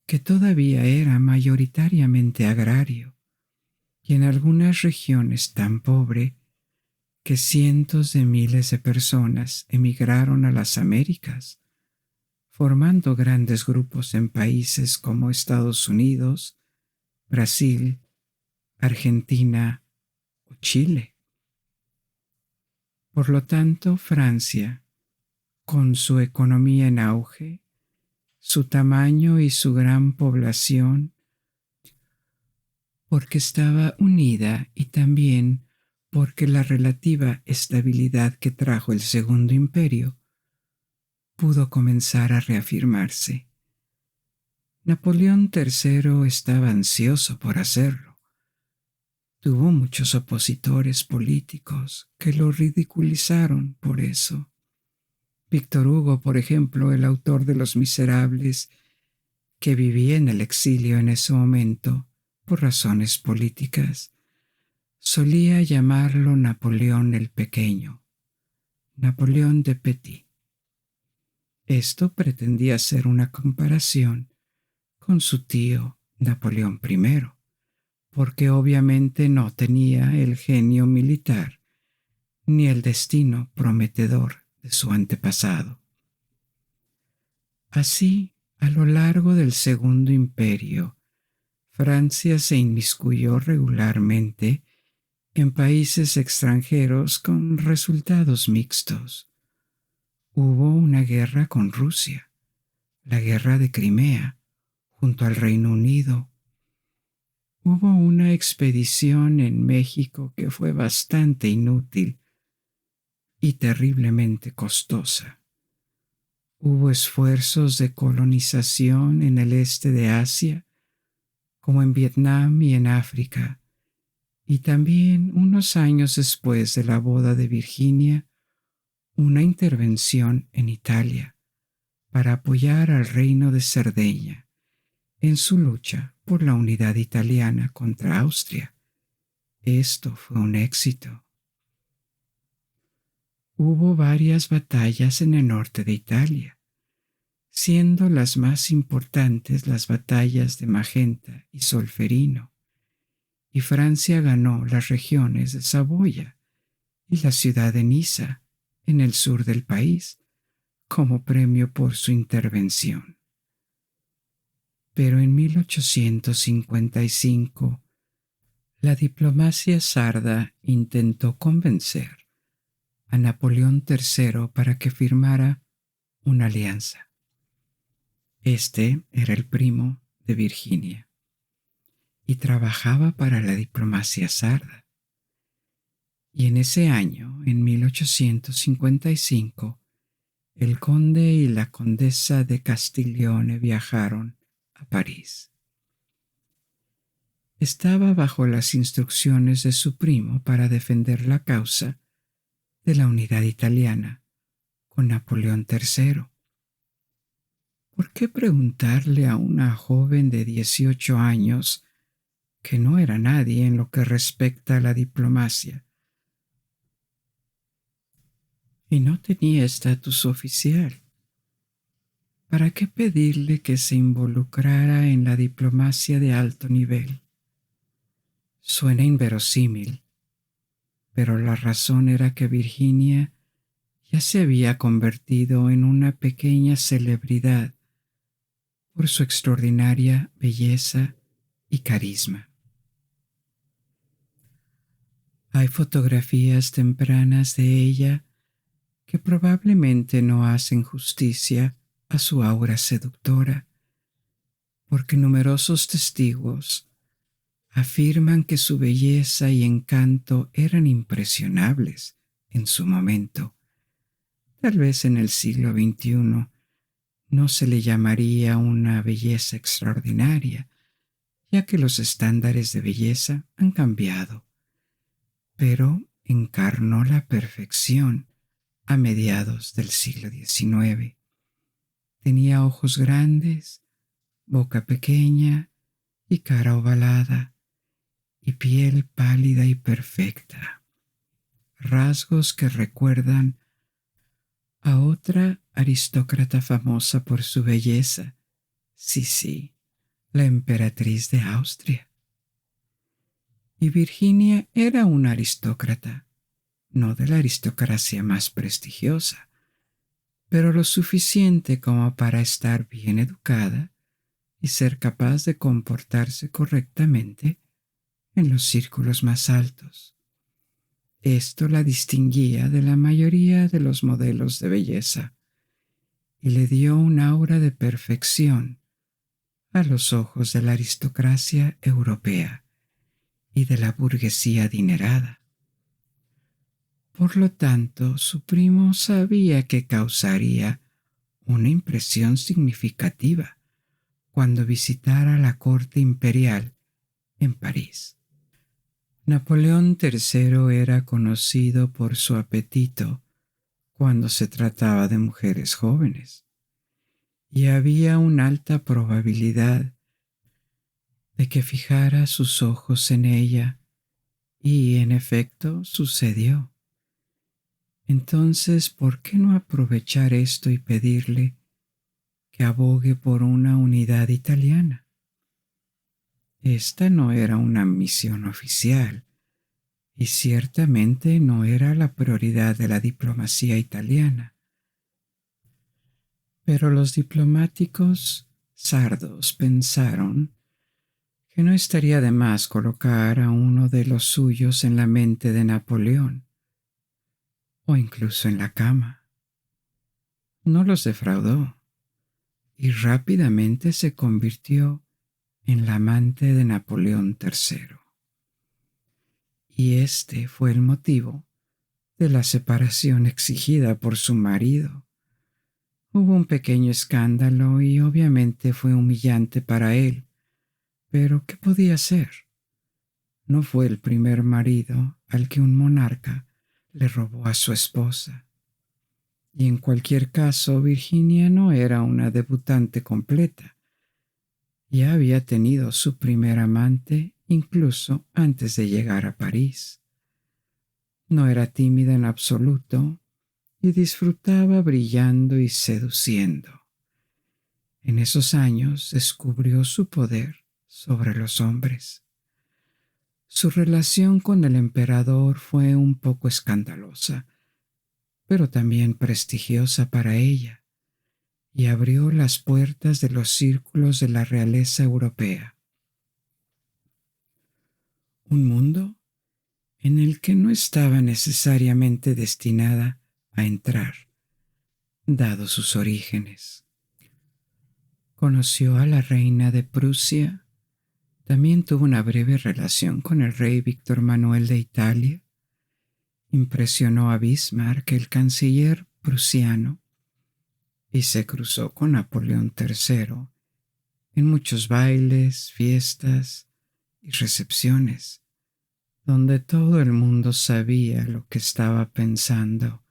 que todavía era mayoritariamente agrario y en algunas regiones tan pobre que cientos de miles de personas emigraron a las Américas, formando grandes grupos en países como Estados Unidos, Brasil, Argentina o Chile. Por lo tanto, Francia, con su economía en auge, su tamaño y su gran población, porque estaba unida y también porque la relativa estabilidad que trajo el Segundo Imperio pudo comenzar a reafirmarse. Napoleón III estaba ansioso por hacerlo. Tuvo muchos opositores políticos que lo ridiculizaron por eso. Víctor Hugo, por ejemplo, el autor de Los Miserables, que vivía en el exilio en ese momento por razones políticas, solía llamarlo Napoleón el Pequeño, Napoleón de Petit. Esto pretendía ser una comparación con su tío Napoleón I, porque obviamente no tenía el genio militar ni el destino prometedor de su antepasado. Así, a lo largo del Segundo Imperio, Francia se inmiscuyó regularmente en países extranjeros con resultados mixtos. Hubo una guerra con Rusia, la guerra de Crimea, junto al Reino Unido. Hubo una expedición en México que fue bastante inútil y terriblemente costosa. Hubo esfuerzos de colonización en el este de Asia, como en Vietnam y en África, y también unos años después de la boda de Virginia, una intervención en Italia para apoyar al reino de Cerdeña en su lucha por la unidad italiana contra Austria. Esto fue un éxito. Hubo varias batallas en el norte de Italia, siendo las más importantes las batallas de Magenta y Solferino, y Francia ganó las regiones de Saboya y la ciudad de Niza en el sur del país como premio por su intervención. Pero en 1855, la diplomacia sarda intentó convencer a Napoleón III para que firmara una alianza. Este era el primo de Virginia y trabajaba para la diplomacia sarda. Y en ese año, en 1855, el conde y la condesa de Castiglione viajaron a París. Estaba bajo las instrucciones de su primo para defender la causa de la unidad italiana con Napoleón III. ¿Por qué preguntarle a una joven de 18 años que no era nadie en lo que respecta a la diplomacia y no tenía estatus oficial. ¿Para qué pedirle que se involucrara en la diplomacia de alto nivel? Suena inverosímil, pero la razón era que Virginia ya se había convertido en una pequeña celebridad por su extraordinaria belleza y carisma. Hay fotografías tempranas de ella que probablemente no hacen justicia a su aura seductora, porque numerosos testigos afirman que su belleza y encanto eran impresionables en su momento. Tal vez en el siglo XXI no se le llamaría una belleza extraordinaria, ya que los estándares de belleza han cambiado, pero encarnó la perfección a mediados del siglo XIX. Tenía ojos grandes, boca pequeña y cara ovalada, y piel pálida y perfecta, rasgos que recuerdan a otra aristócrata famosa por su belleza, sí, la emperatriz de Austria. Y Virginia era una aristócrata, no de la aristocracia más prestigiosa, pero lo suficiente como para estar bien educada y ser capaz de comportarse correctamente en los círculos más altos. Esto la distinguía de la mayoría de los modelos de belleza y le dio un aura de perfección a los ojos de la aristocracia europea y de la burguesía adinerada. Por lo tanto, su primo sabía que causaría una impresión significativa cuando visitara la corte imperial en París. Napoleón III era conocido por su apetito cuando se trataba de mujeres jóvenes, y había una alta probabilidad de que fijara sus ojos en ella, y en efecto sucedió. Entonces, ¿por qué no aprovechar esto y pedirle que abogue por una unidad italiana? Esta no era una misión oficial, y ciertamente no era la prioridad de la diplomacia italiana. Pero los diplomáticos sardos pensaron que no estaría de más colocar a uno de los suyos en la mente de Napoleón, o incluso en la cama. No los defraudó, y rápidamente se convirtió en la amante de Napoleón III. Y este fue el motivo de la separación exigida por su marido. Hubo un pequeño escándalo y obviamente fue humillante para él, pero ¿qué podía hacer? No fue el primer marido al que un monarca le robó a su esposa. Y en cualquier caso, Virginia no era una debutante completa. Ya había tenido su primer amante incluso antes de llegar a París. No era tímida en absoluto y disfrutaba brillando y seduciendo. En esos años descubrió su poder sobre los hombres. Su relación con el emperador fue un poco escandalosa, pero también prestigiosa para ella, y abrió las puertas de los círculos de la realeza europea. Un mundo en el que no estaba necesariamente destinada a entrar, dado sus orígenes. Conoció a la reina de Prusia, también tuvo una breve relación con el rey Víctor Manuel de Italia, impresionó a Bismarck, el canciller prusiano, y se cruzó con Napoleón III en muchos bailes, fiestas y recepciones, donde todo el mundo sabía lo que estaba pensando,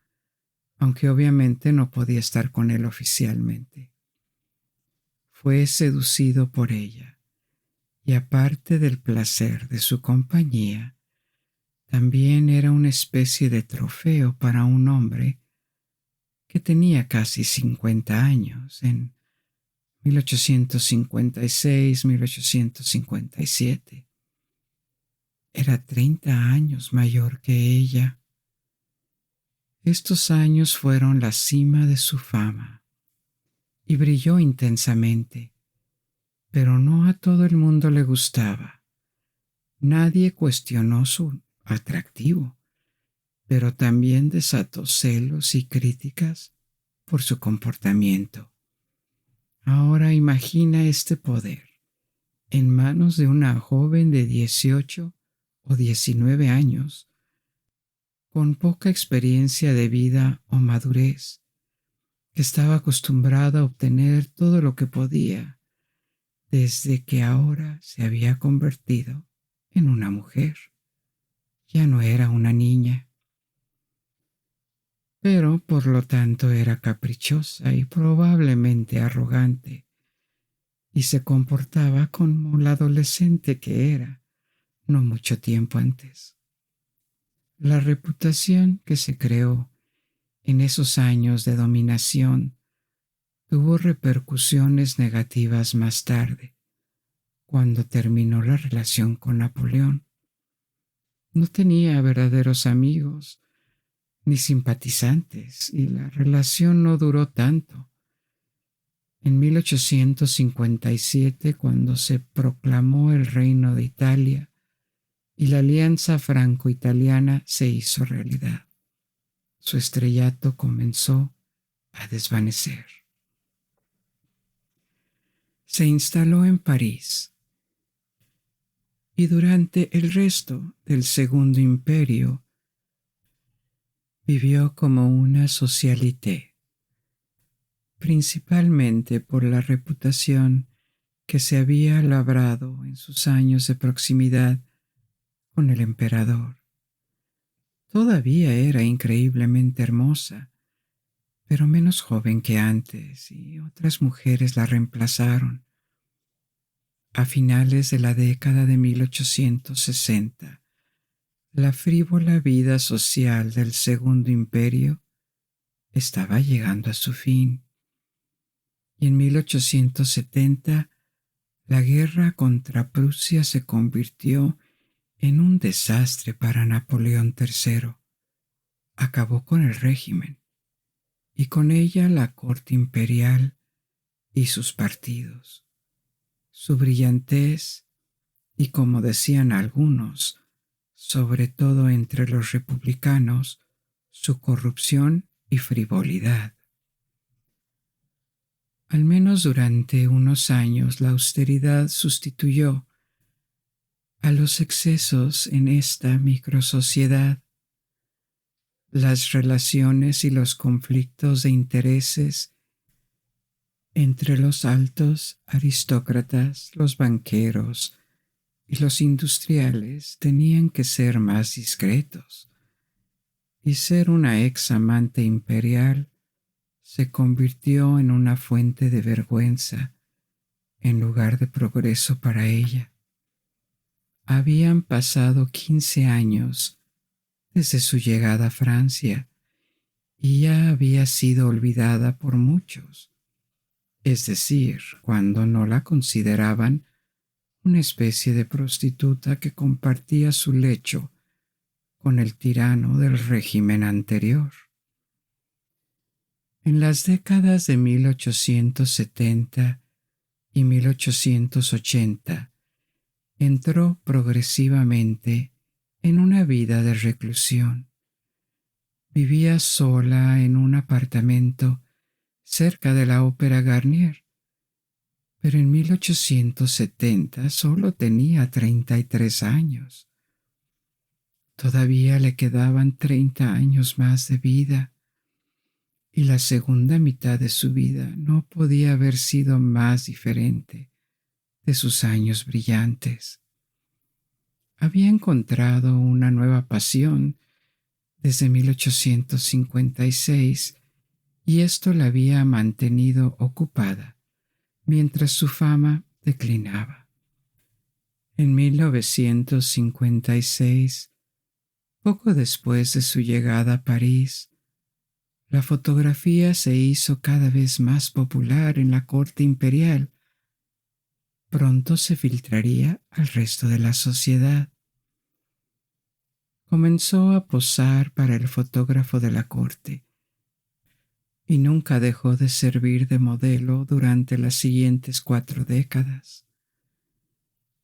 aunque obviamente no podía estar con él oficialmente. Fue seducido por ella, y aparte del placer de su compañía, también era una especie de trofeo para un hombre que tenía casi 50 años en 1856-1857. Era 30 años mayor que ella. Estos años fueron la cima de su fama y brilló intensamente, pero no a todo el mundo le gustaba. Nadie cuestionó su atractivo, pero también desató celos y críticas por su comportamiento. Ahora imagina este poder en manos de una joven de 18 o 19 años, con poca experiencia de vida o madurez, que estaba acostumbrada a obtener todo lo que podía, desde que ahora se había convertido en una mujer. Ya no era una niña, pero por lo tanto era caprichosa y probablemente arrogante, y se comportaba como la adolescente que era no mucho tiempo antes. La reputación que se creó en esos años de dominación tuvo repercusiones negativas más tarde, cuando terminó la relación con Napoleón. No tenía verdaderos amigos ni simpatizantes y la relación no duró tanto. En 1857, cuando se proclamó el Reino de Italia y la alianza franco-italiana se hizo realidad, su estrellato comenzó a desvanecer. Se instaló en París y durante el resto del Segundo Imperio vivió como una socialité, principalmente por la reputación que se había labrado en sus años de proximidad con el emperador. Todavía era increíblemente hermosa, pero menos joven que antes, y otras mujeres la reemplazaron. A finales de la década de 1860, la frívola vida social del Segundo Imperio estaba llegando a su fin, y en 1870 la guerra contra Prusia se convirtió en un desastre para Napoleón III. Acabó con el régimen, y con ella la corte imperial y sus partidos. Su brillantez y, como decían algunos, sobre todo entre los republicanos, su corrupción y frivolidad. Al menos durante unos años la austeridad sustituyó a los excesos en esta microsociedad. Las relaciones y los conflictos de intereses entre los altos aristócratas, los banqueros y los industriales tenían que ser más discretos, y ser una ex amante imperial se convirtió en una fuente de vergüenza en lugar de progreso para ella. Habían pasado 15 años desde su llegada a Francia y ya había sido olvidada por muchos, es decir, cuando no la consideraban una especie de prostituta que compartía su lecho con el tirano del régimen anterior. En las décadas de 1870 y 1880 entró progresivamente en una vida de reclusión. Vivía sola en un apartamento cerca de la Ópera Garnier, pero en 1870 solo tenía 33 años. Todavía le quedaban 30 años más de vida, y la segunda mitad de su vida no podía haber sido más diferente de sus años brillantes. Había encontrado una nueva pasión desde 1856 y esto la había mantenido ocupada mientras su fama declinaba. En 1956, poco después de su llegada a París, la fotografía se hizo cada vez más popular en la corte imperial. Pronto se filtraría al resto de la sociedad. Comenzó a posar para el fotógrafo de la corte y nunca dejó de servir de modelo durante las siguientes 4 décadas.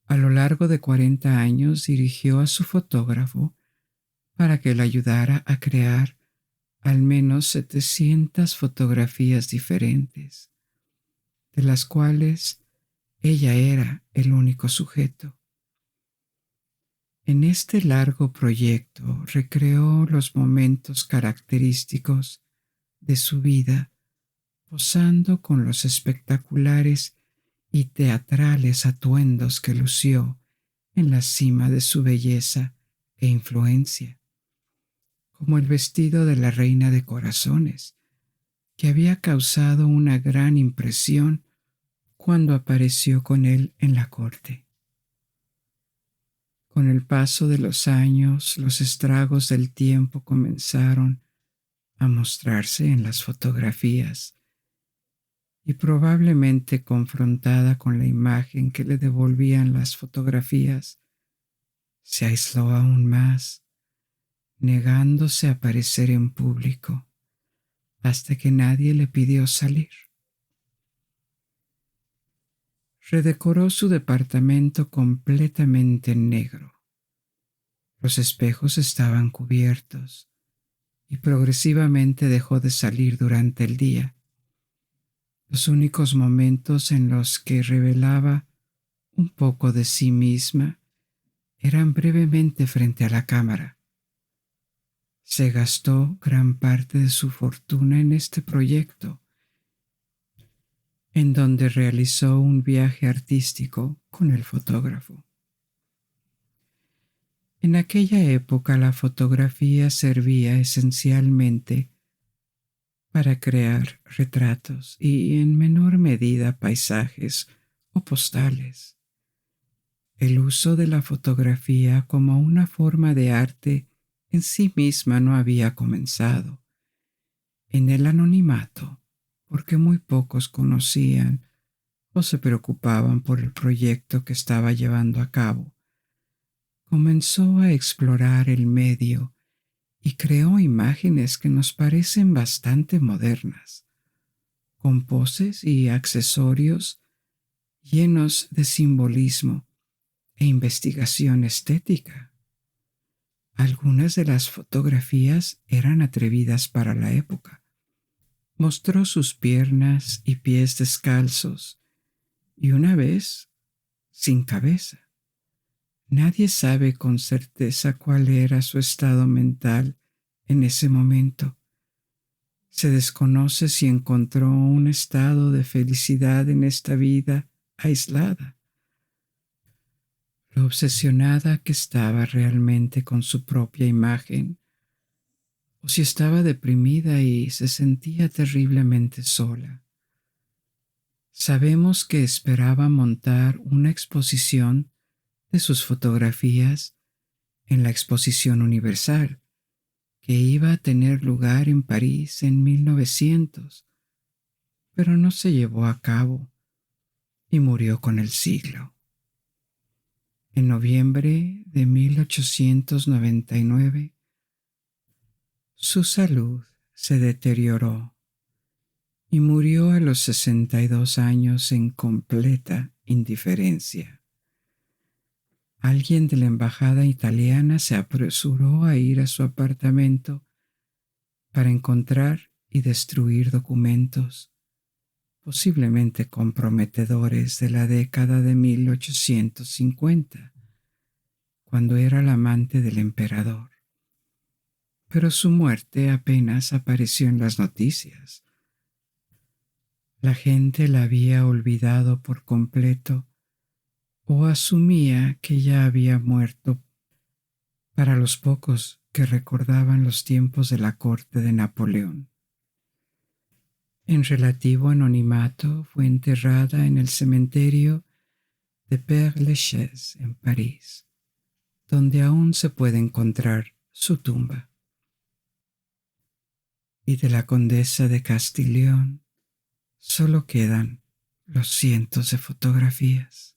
A lo largo de 40 años dirigió a su fotógrafo para que le ayudara a crear al menos 700 fotografías diferentes, de las cuales ella era el único sujeto. En este largo proyecto recreó los momentos característicos de su vida, posando con los espectaculares y teatrales atuendos que lució en la cima de su belleza e influencia, como el vestido de la reina de corazones, que había causado una gran impresión cuando apareció con él en la corte. Con el paso de los años, los estragos del tiempo comenzaron a mostrarse en las fotografías, y probablemente confrontada con la imagen que le devolvían las fotografías, se aisló aún más, negándose a aparecer en público, hasta que nadie le pidió salir. Redecoró su departamento completamente en negro. Los espejos estaban cubiertos y progresivamente dejó de salir durante el día. Los únicos momentos en los que revelaba un poco de sí misma eran brevemente frente a la cámara. Se gastó gran parte de su fortuna en este proyecto, en donde realizó un viaje artístico con el fotógrafo. En aquella época la fotografía servía esencialmente para crear retratos y en menor medida paisajes o postales. El uso de la fotografía como una forma de arte en sí misma no había comenzado. En el anonimato, porque muy pocos conocían o se preocupaban por el proyecto que estaba llevando a cabo, comenzó a explorar el medio y creó imágenes que nos parecen bastante modernas, con poses y accesorios llenos de simbolismo e investigación estética. Algunas de las fotografías eran atrevidas para la época. Mostró sus piernas y pies descalzos y una vez sin cabeza. Nadie sabe con certeza cuál era su estado mental en ese momento. Se desconoce si encontró un estado de felicidad en esta vida aislada, lo obsesionada que estaba realmente con su propia imagen, o si estaba deprimida y se sentía terriblemente sola. Sabemos que esperaba montar una exposición de sus fotografías en la Exposición Universal, que iba a tener lugar en París en 1900, pero no se llevó a cabo y murió con el siglo. En noviembre de 1899, su salud se deterioró y murió a los 62 años en completa indiferencia. Alguien de la embajada italiana se apresuró a ir a su apartamento para encontrar y destruir documentos, posiblemente comprometedores de la década de 1850, cuando era la amante del emperador. Pero su muerte apenas apareció en las noticias. La gente la había olvidado por completo o asumía que ya había muerto. Para los pocos que recordaban los tiempos de la corte de Napoleón. En relativo anonimato fue enterrada en el cementerio de Père Lachaise en París, donde aún se puede encontrar su tumba, y de la condesa de Castillon solo quedan los cientos de fotografías.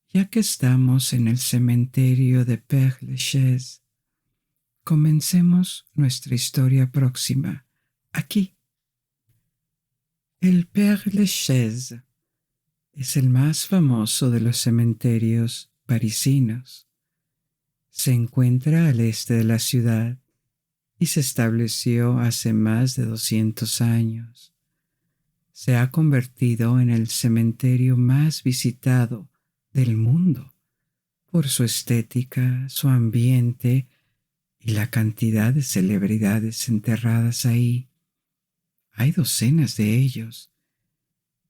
Ya que estamos en el cementerio de Père Lachaise, comencemos nuestra historia próxima aquí. El Père Lachaise es el más famoso de los cementerios parisinos. Se encuentra al este de la ciudad y se estableció hace más de 200 años. Se ha convertido en el cementerio más visitado del mundo por su estética, su ambiente y la cantidad de celebridades enterradas ahí. Hay docenas de ellos,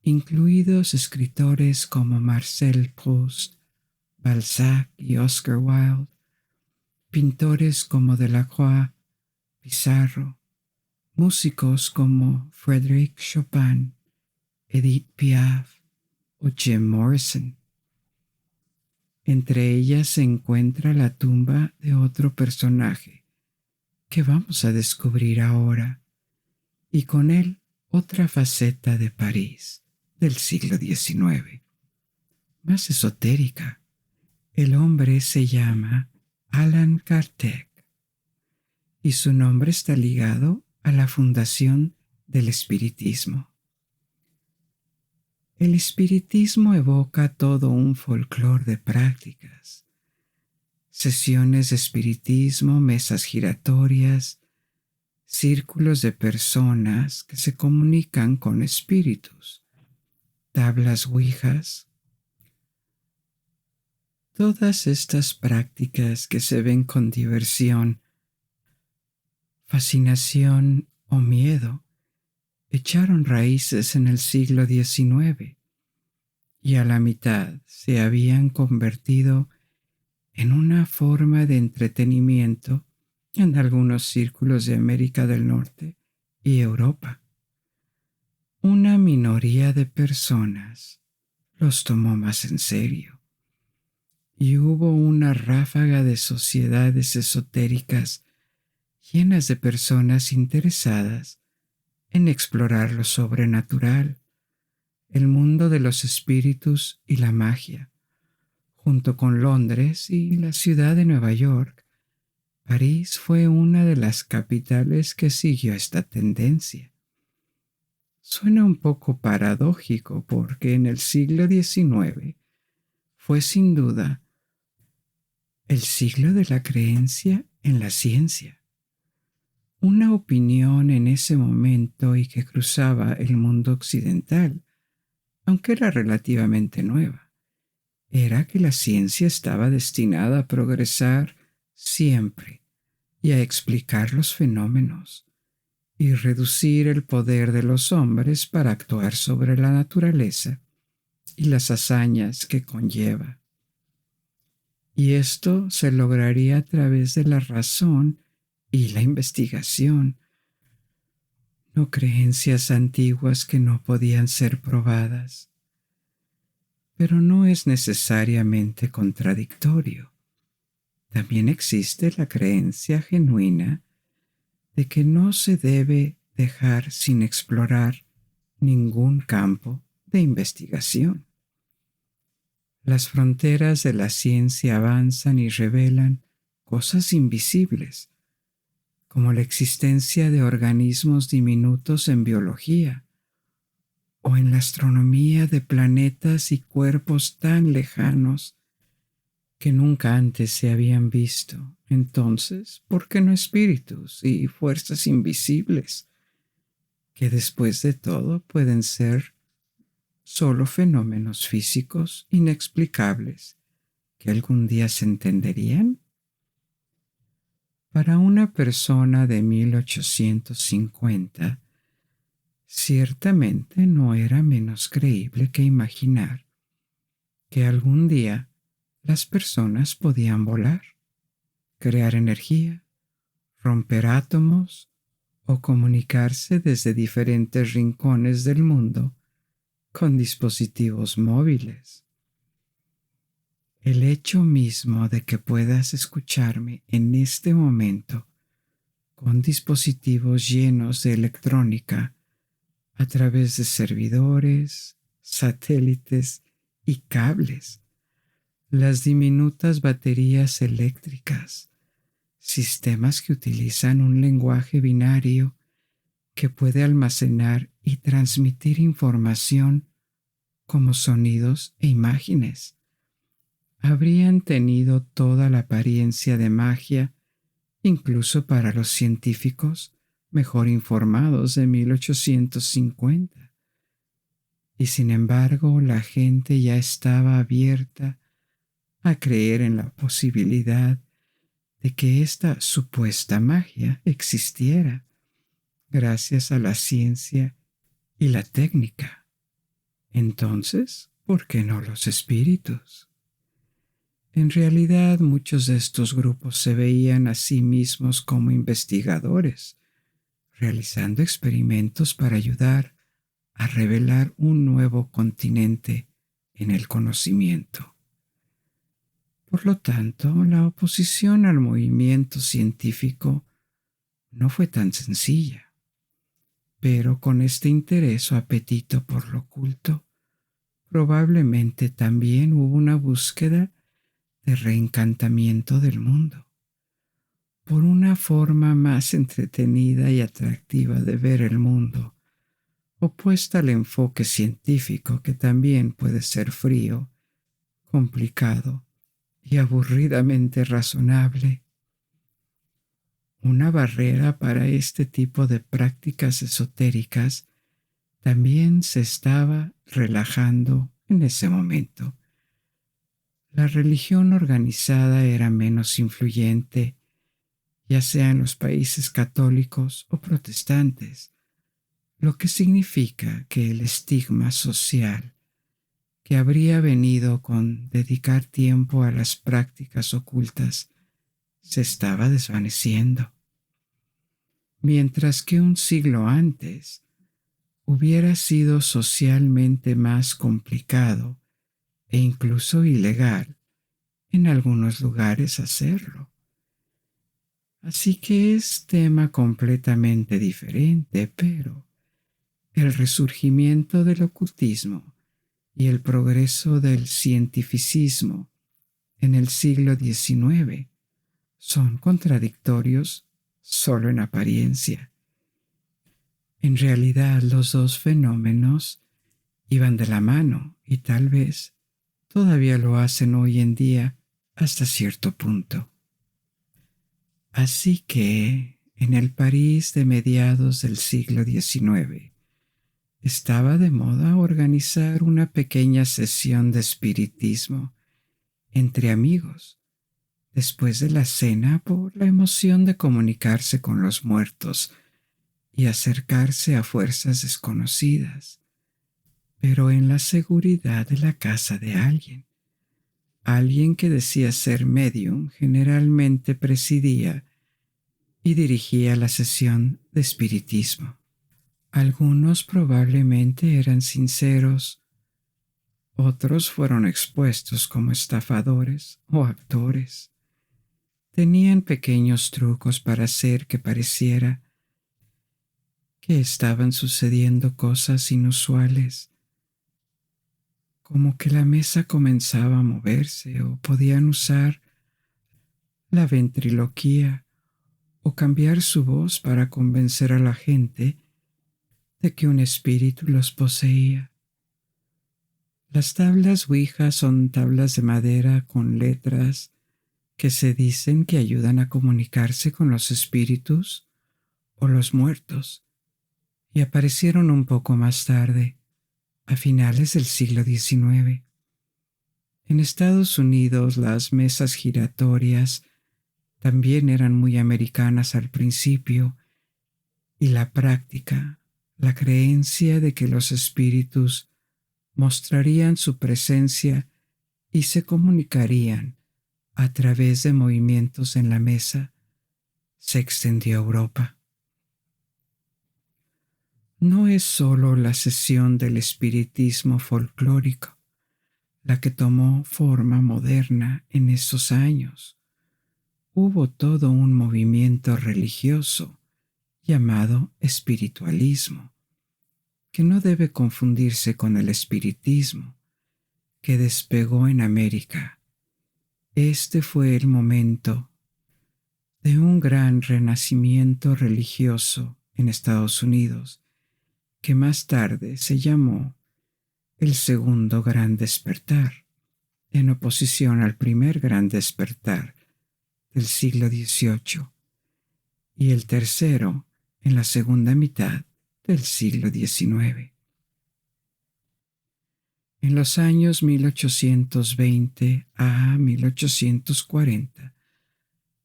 incluidos escritores como Marcel Proust, Balzac y Oscar Wilde, pintores como Delacroix, Pissarro, músicos como Frédéric Chopin, Edith Piaf o Jim Morrison. Entre ellas se encuentra la tumba de otro personaje que vamos a descubrir ahora, y con él otra faceta de París del siglo XIX, más esotérica. El hombre se llama Allan Kardec y su nombre está ligado a la fundación del espiritismo. El espiritismo evoca todo un folclore de prácticas, sesiones de espiritismo, mesas giratorias, círculos de personas que se comunican con espíritus, tablas ouijas. Todas estas prácticas que se ven con diversión, fascinación o miedo echaron raíces en el siglo XIX y a la mitad se habían convertido en una forma de entretenimiento en algunos círculos de América del Norte y Europa. Una minoría de personas los tomó más en serio y hubo una ráfaga de sociedades esotéricas llenas de personas interesadas en explorar lo sobrenatural, el mundo de los espíritus y la magia. Junto con Londres y la ciudad de Nueva York, París fue una de las capitales que siguió esta tendencia. Suena un poco paradójico porque en el siglo XIX fue sin duda el siglo de la creencia en la ciencia. Una opinión en ese momento y que cruzaba el mundo occidental, aunque era relativamente nueva, era que la ciencia estaba destinada a progresar siempre y a explicar los fenómenos y reducir el poder de los hombres para actuar sobre la naturaleza y las hazañas que conlleva. Y esto se lograría a través de la razón y la investigación, no creencias antiguas que no podían ser probadas. Pero no es necesariamente contradictorio. También existe la creencia genuina de que no se debe dejar sin explorar ningún campo de investigación. Las fronteras de la ciencia avanzan y revelan cosas invisibles, como la existencia de organismos diminutos en biología o en la astronomía de planetas y cuerpos tan lejanos que nunca antes se habían visto. Entonces, ¿por qué no espíritus y fuerzas invisibles, que después de todo pueden ser solo fenómenos físicos inexplicables que algún día se entenderían? Para una persona de 1850, ciertamente no era menos creíble que imaginar que algún día las personas podían volar, crear energía, romper átomos o comunicarse desde diferentes rincones del mundo con dispositivos móviles. El hecho mismo de que puedas escucharme en este momento con dispositivos llenos de electrónica a través de servidores, satélites y cables, las diminutas baterías eléctricas, sistemas que utilizan un lenguaje binario que puede almacenar y transmitir información como sonidos e imágenes, habrían tenido toda la apariencia de magia, incluso para los científicos mejor informados de 1850. Y sin embargo, la gente ya estaba abierta a creer en la posibilidad de que esta supuesta magia existiera gracias a la ciencia y la técnica. Entonces, ¿por qué no los espíritus? En realidad, muchos de estos grupos se veían a sí mismos como investigadores, realizando experimentos para ayudar a revelar un nuevo continente en el conocimiento. Por lo tanto, la oposición al movimiento científico no fue tan sencilla, pero con este interés o apetito por lo oculto, probablemente también hubo una búsqueda de reencantamiento del mundo, por una forma más entretenida y atractiva de ver el mundo, opuesta al enfoque científico que también puede ser frío, complicado y aburridamente razonable. Una barrera para este tipo de prácticas esotéricas también se estaba relajando en ese momento. La religión organizada era menos influyente, ya sea en los países católicos o protestantes, lo que significa que el estigma social que habría venido con dedicar tiempo a las prácticas ocultas se estaba desvaneciendo. Mientras que un siglo antes hubiera sido socialmente más complicado e incluso ilegal en algunos lugares hacerlo. Así que es tema completamente diferente, pero el resurgimiento del ocultismo y el progreso del cientificismo en el siglo XIX son contradictorios solo en apariencia. En realidad, los dos fenómenos iban de la mano y tal vez todavía lo hacen hoy en día hasta cierto punto. Así que, en el París de mediados del siglo XIX, estaba de moda organizar una pequeña sesión de espiritismo entre amigos, después de la cena por la emoción de comunicarse con los muertos y acercarse a fuerzas desconocidas, pero en la seguridad de la casa de alguien. Alguien que decía ser medium generalmente presidía y dirigía la sesión de espiritismo. Algunos probablemente eran sinceros, otros fueron expuestos como estafadores o actores. Tenían pequeños trucos para hacer que pareciera que estaban sucediendo cosas inusuales, como que la mesa comenzaba a moverse o podían usar la ventriloquía o cambiar su voz para convencer a la gente de que un espíritu los poseía. Las tablas Ouija son tablas de madera con letras que se dicen que ayudan a comunicarse con los espíritus o los muertos, y aparecieron un poco más tarde, a finales del siglo XIX. En Estados Unidos, las mesas giratorias también eran muy americanas al principio, y la práctica, la creencia de que los espíritus mostrarían su presencia y se comunicarían a través de movimientos en la mesa, se extendió a Europa. No es solo la sesión del espiritismo folclórico la que tomó forma moderna en esos años. Hubo todo un movimiento religioso llamado espiritualismo, que no debe confundirse con el espiritismo, que despegó en América. Este fue el momento de un gran renacimiento religioso en Estados Unidos, que más tarde se llamó el Segundo Gran Despertar, en oposición al Primer Gran Despertar del siglo XVIII y el tercero en la segunda mitad del siglo XIX. En los años 1820 a 1840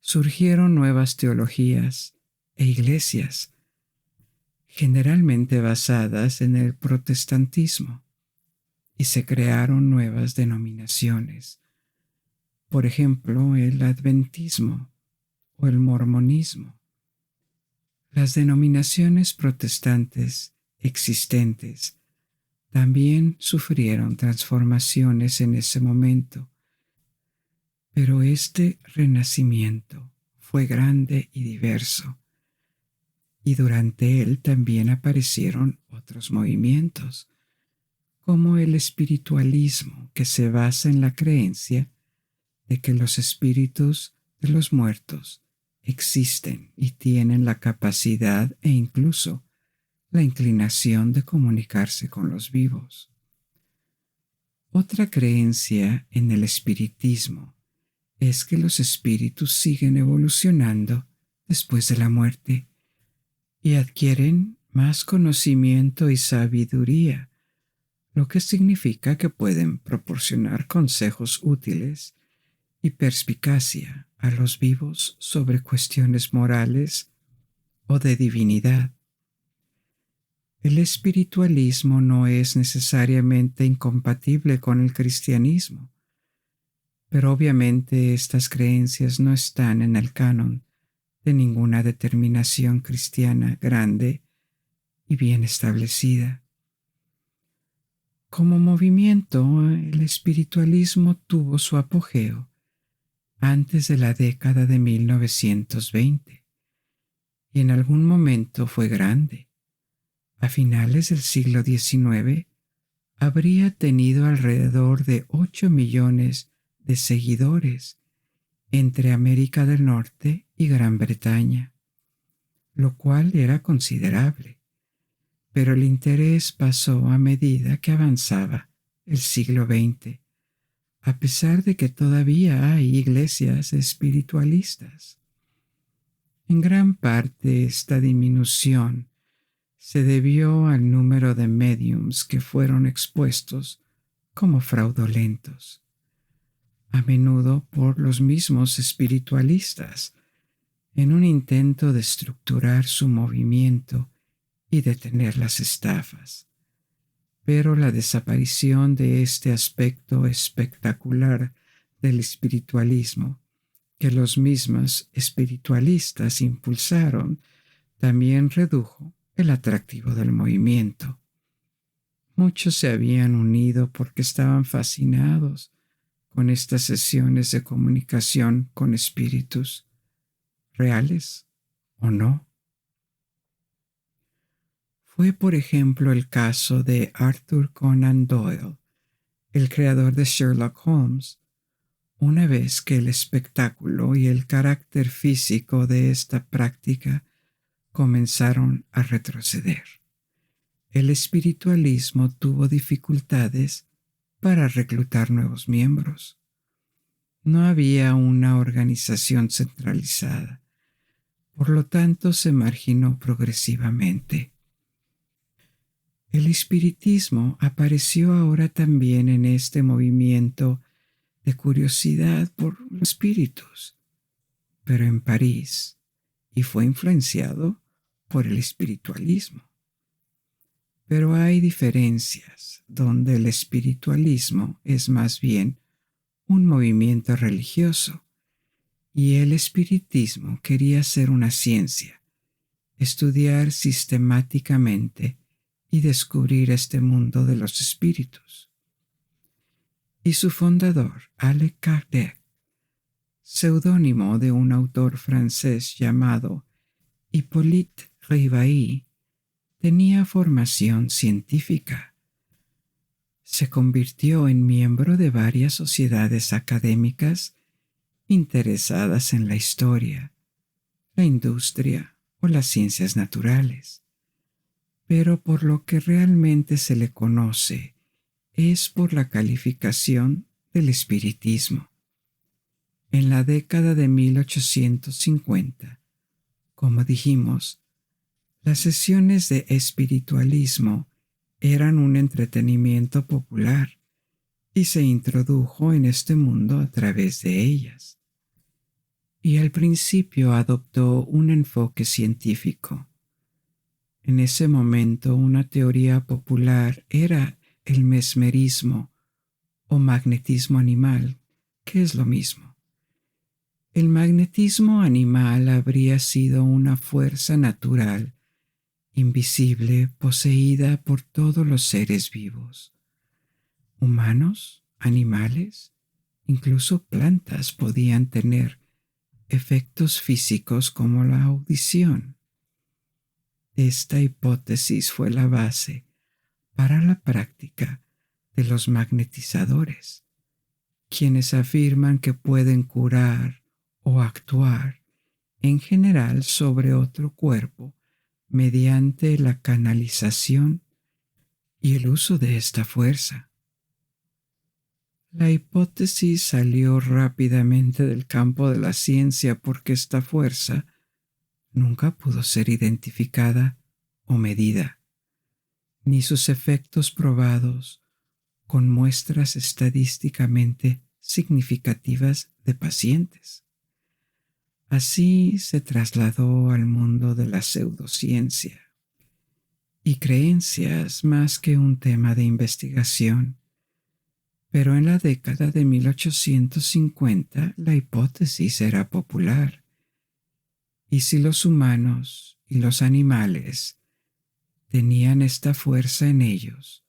surgieron nuevas teologías e iglesias, generalmente basadas en el protestantismo, y se crearon nuevas denominaciones, por ejemplo, el adventismo o el mormonismo. Las denominaciones protestantes existentes también sufrieron transformaciones en ese momento, pero este renacimiento fue grande y diverso, y durante él también aparecieron otros movimientos, como el espiritualismo, que se basa en la creencia de que los espíritus de los muertos existen y tienen la capacidad e incluso la inclinación de comunicarse con los vivos. Otra creencia en el espiritismo es que los espíritus siguen evolucionando después de la muerte y adquieren más conocimiento y sabiduría, lo que significa que pueden proporcionar consejos útiles y perspicacia a los vivos sobre cuestiones morales o de divinidad. El espiritualismo no es necesariamente incompatible con el cristianismo, pero obviamente estas creencias no están en el canon de ninguna determinación cristiana grande y bien establecida. Como movimiento, el espiritualismo tuvo su apogeo antes de la década de 1920 y en algún momento fue grande. A finales del siglo XIX habría tenido alrededor de 8 millones de seguidores entre América del Norte y Gran Bretaña, lo cual era considerable, pero el interés pasó a medida que avanzaba el siglo XX, a pesar de que todavía hay iglesias espiritualistas. En gran parte esta disminución se debió al número de médiums que fueron expuestos como fraudulentos, a menudo por los mismos espiritualistas, en un intento de estructurar su movimiento y detener las estafas. Pero la desaparición de este aspecto espectacular del espiritualismo que los mismos espiritualistas impulsaron también redujo el atractivo del movimiento. Muchos se habían unido porque estaban fascinados con estas sesiones de comunicación con espíritus, reales o no. Fue, por ejemplo, el caso de Arthur Conan Doyle, el creador de Sherlock Holmes, una vez que el espectáculo y el carácter físico de esta práctica comenzaron a retroceder. El espiritualismo tuvo dificultades para reclutar nuevos miembros. No había una organización centralizada, por lo tanto se marginó progresivamente. El espiritismo apareció ahora también en este movimiento de curiosidad por los espíritus, pero en París, y fue influenciado por el espiritualismo. Pero hay diferencias donde el espiritualismo es más bien un movimiento religioso y el espiritismo quería ser una ciencia, estudiar sistemáticamente y descubrir este mundo de los espíritus. Y su fundador, Allan Kardec, seudónimo de un autor francés llamado Hippolyte Rivail, tenía formación científica. Se convirtió en miembro de varias sociedades académicas interesadas en la historia, la industria o las ciencias naturales. Pero por lo que realmente se le conoce es por la calificación del espiritismo. En la década de 1850, como dijimos, las sesiones de espiritualismo eran un entretenimiento popular y se introdujo en este mundo a través de ellas. Y al principio adoptó un enfoque científico. En ese momento una teoría popular era el mesmerismo o magnetismo animal, que es lo mismo. El magnetismo animal habría sido una fuerza natural, invisible, poseída por todos los seres vivos. Humanos, animales, incluso plantas podían tener efectos físicos como la audición. Esta hipótesis fue la base para la práctica de los magnetizadores, quienes afirman que pueden curar o actuar en general sobre otro cuerpo mediante la canalización y el uso de esta fuerza. La hipótesis salió rápidamente del campo de la ciencia porque esta fuerza nunca pudo ser identificada o medida, ni sus efectos probados con muestras estadísticamente significativas de pacientes. Así se trasladó al mundo de la pseudociencia y creencias más que un tema de investigación. Pero en la década de 1850 la hipótesis era popular. Y si los humanos y los animales tenían esta fuerza en ellos,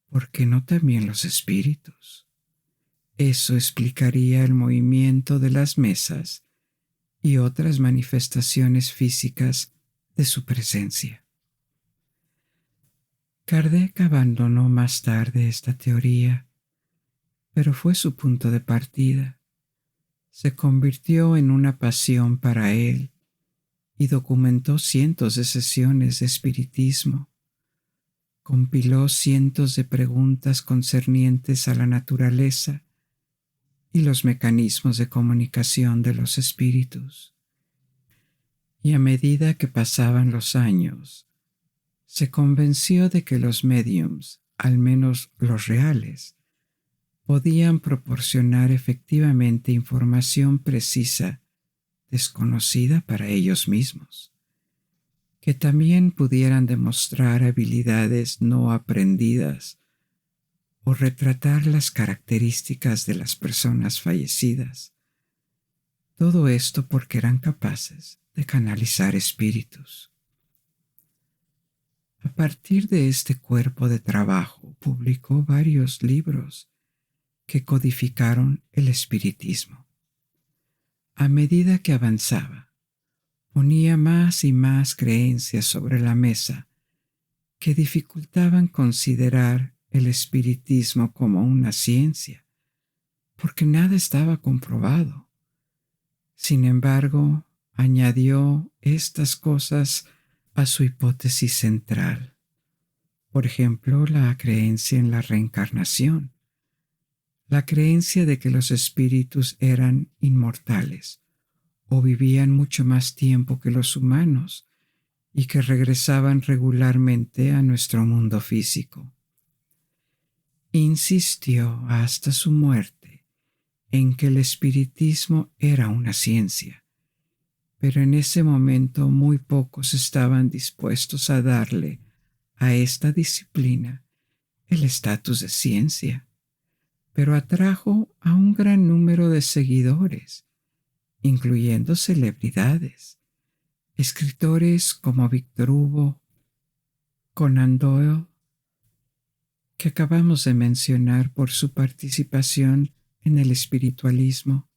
¿por qué no también los espíritus? Eso explicaría el movimiento de las mesas y otras manifestaciones físicas de su presencia. Kardec abandonó más tarde esta teoría, pero fue su punto de partida. Se convirtió en una pasión para él y documentó cientos de sesiones de espiritismo. Compiló cientos de preguntas concernientes a la naturaleza y los mecanismos de comunicación de los espíritus. Y a medida que pasaban los años, se convenció de que los médiums, al menos los reales, podían proporcionar efectivamente información precisa, desconocida para ellos mismos, que también pudieran demostrar habilidades no aprendidas o retratar las características de las personas fallecidas. Todo esto porque eran capaces de canalizar espíritus. A partir de este cuerpo de trabajo, publicó varios libros que codificaron el espiritismo. A medida que avanzaba, ponía más y más creencias sobre la mesa que dificultaban considerar el espiritismo como una ciencia, porque nada estaba comprobado. Sin embargo, añadió estas cosas a su hipótesis central. Por ejemplo, la creencia en la reencarnación, la creencia de que los espíritus eran inmortales o vivían mucho más tiempo que los humanos y que regresaban regularmente a nuestro mundo físico. Insistió hasta su muerte en que el espiritismo era una ciencia, pero en ese momento muy pocos estaban dispuestos a darle a esta disciplina el estatus de ciencia, pero atrajo a un gran número de seguidores, incluyendo celebridades, escritores como Víctor Hugo, Conan Doyle, que acabamos de mencionar por su participación en el espiritualismo,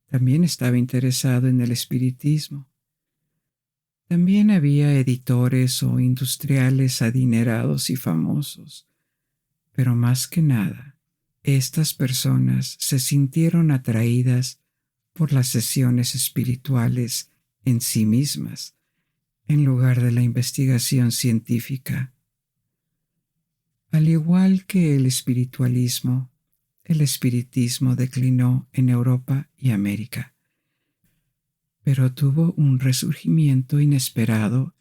también estaba interesado en el espiritismo. También había editores o industriales adinerados y famosos, pero más que nada, estas personas se sintieron atraídas por las sesiones espirituales en sí mismas, en lugar de la investigación científica. Al igual que el espiritualismo, el espiritismo declinó en Europa y América, pero tuvo un resurgimiento inesperado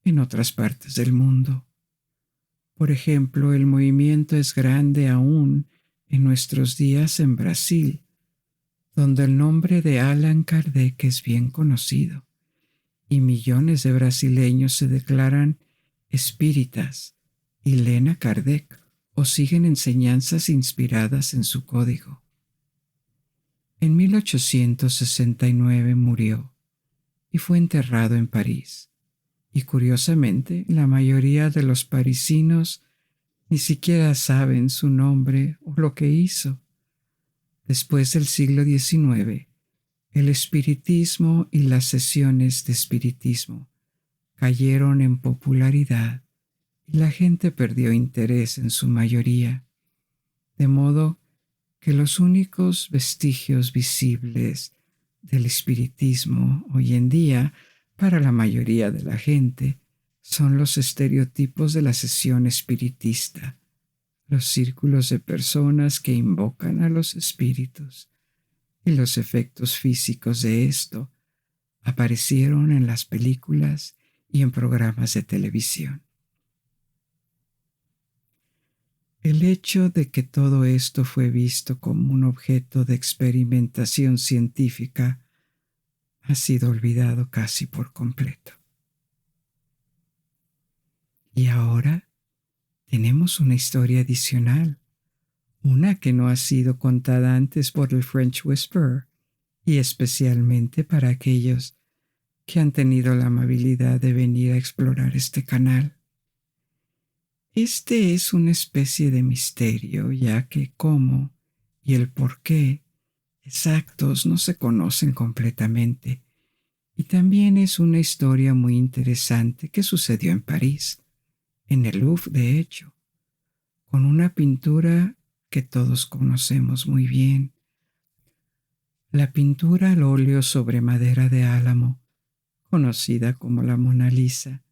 en otras partes del mundo. Por ejemplo, el movimiento es grande aún en nuestros días en Brasil, donde el nombre de Allan Kardec es bien conocido, y millones de brasileños se declaran espíritas y leen a Kardec o siguen enseñanzas inspiradas en su código. En 1869 murió y fue enterrado en París, y curiosamente la mayoría de los parisinos ni siquiera saben su nombre o lo que hizo. Después del siglo XIX, el espiritismo y las sesiones de espiritismo cayeron en popularidad y la gente perdió interés en su mayoría, de modo que los únicos vestigios visibles del espiritismo hoy en día para la mayoría de la gente son los estereotipos de la sesión espiritista, los círculos de personas que invocan a los espíritus, y los efectos físicos de esto aparecieron en las películas y en programas de televisión. El hecho de que todo esto fue visto como un objeto de experimentación científica ha sido olvidado casi por completo. Y ahora tenemos una historia adicional, una que no ha sido contada antes por el French Whisperer, y especialmente para aquellos que han tenido la amabilidad de venir a explorar este canal. Este es una especie de misterio, ya que cómo y el por qué exactos no se conocen completamente, y también es una historia muy interesante que sucedió en París, en el Louvre de hecho, con una pintura que todos conocemos muy bien, la pintura al óleo sobre madera de álamo, conocida como la Mona Lisa,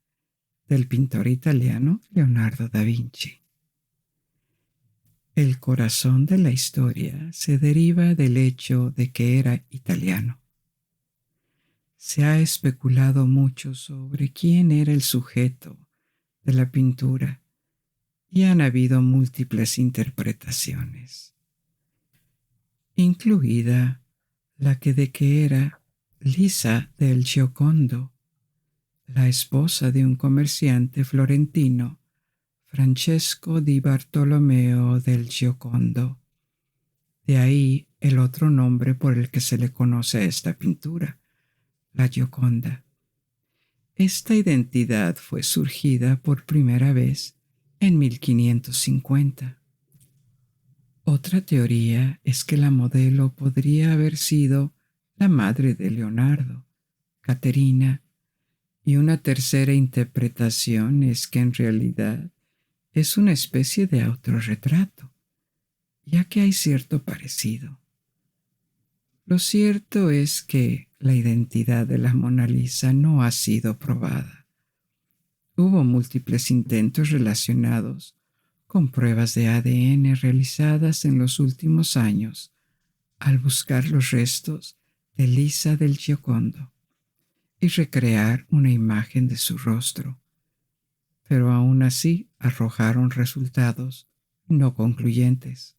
del pintor italiano Leonardo da Vinci. El corazón de la historia se deriva del hecho de que era italiano. Se ha especulado mucho sobre quién era el sujeto de la pintura y han habido múltiples interpretaciones, incluida la de que era Lisa del Giocondo, la esposa de un comerciante florentino, Francesco di Bartolomeo del Giocondo. De ahí el otro nombre por el que se le conoce a esta pintura, la Gioconda. Esta identidad fue surgida por primera vez en 1550. Otra teoría es que la modelo podría haber sido la madre de Leonardo, Caterina, y una tercera interpretación es que en realidad es una especie de autorretrato, ya que hay cierto parecido. Lo cierto es que la identidad de la Mona Lisa no ha sido probada. Hubo múltiples intentos relacionados con pruebas de ADN realizadas en los últimos años al buscar los restos de Lisa del Giocondo y recrear una imagen de su rostro, pero aún así arrojaron resultados no concluyentes.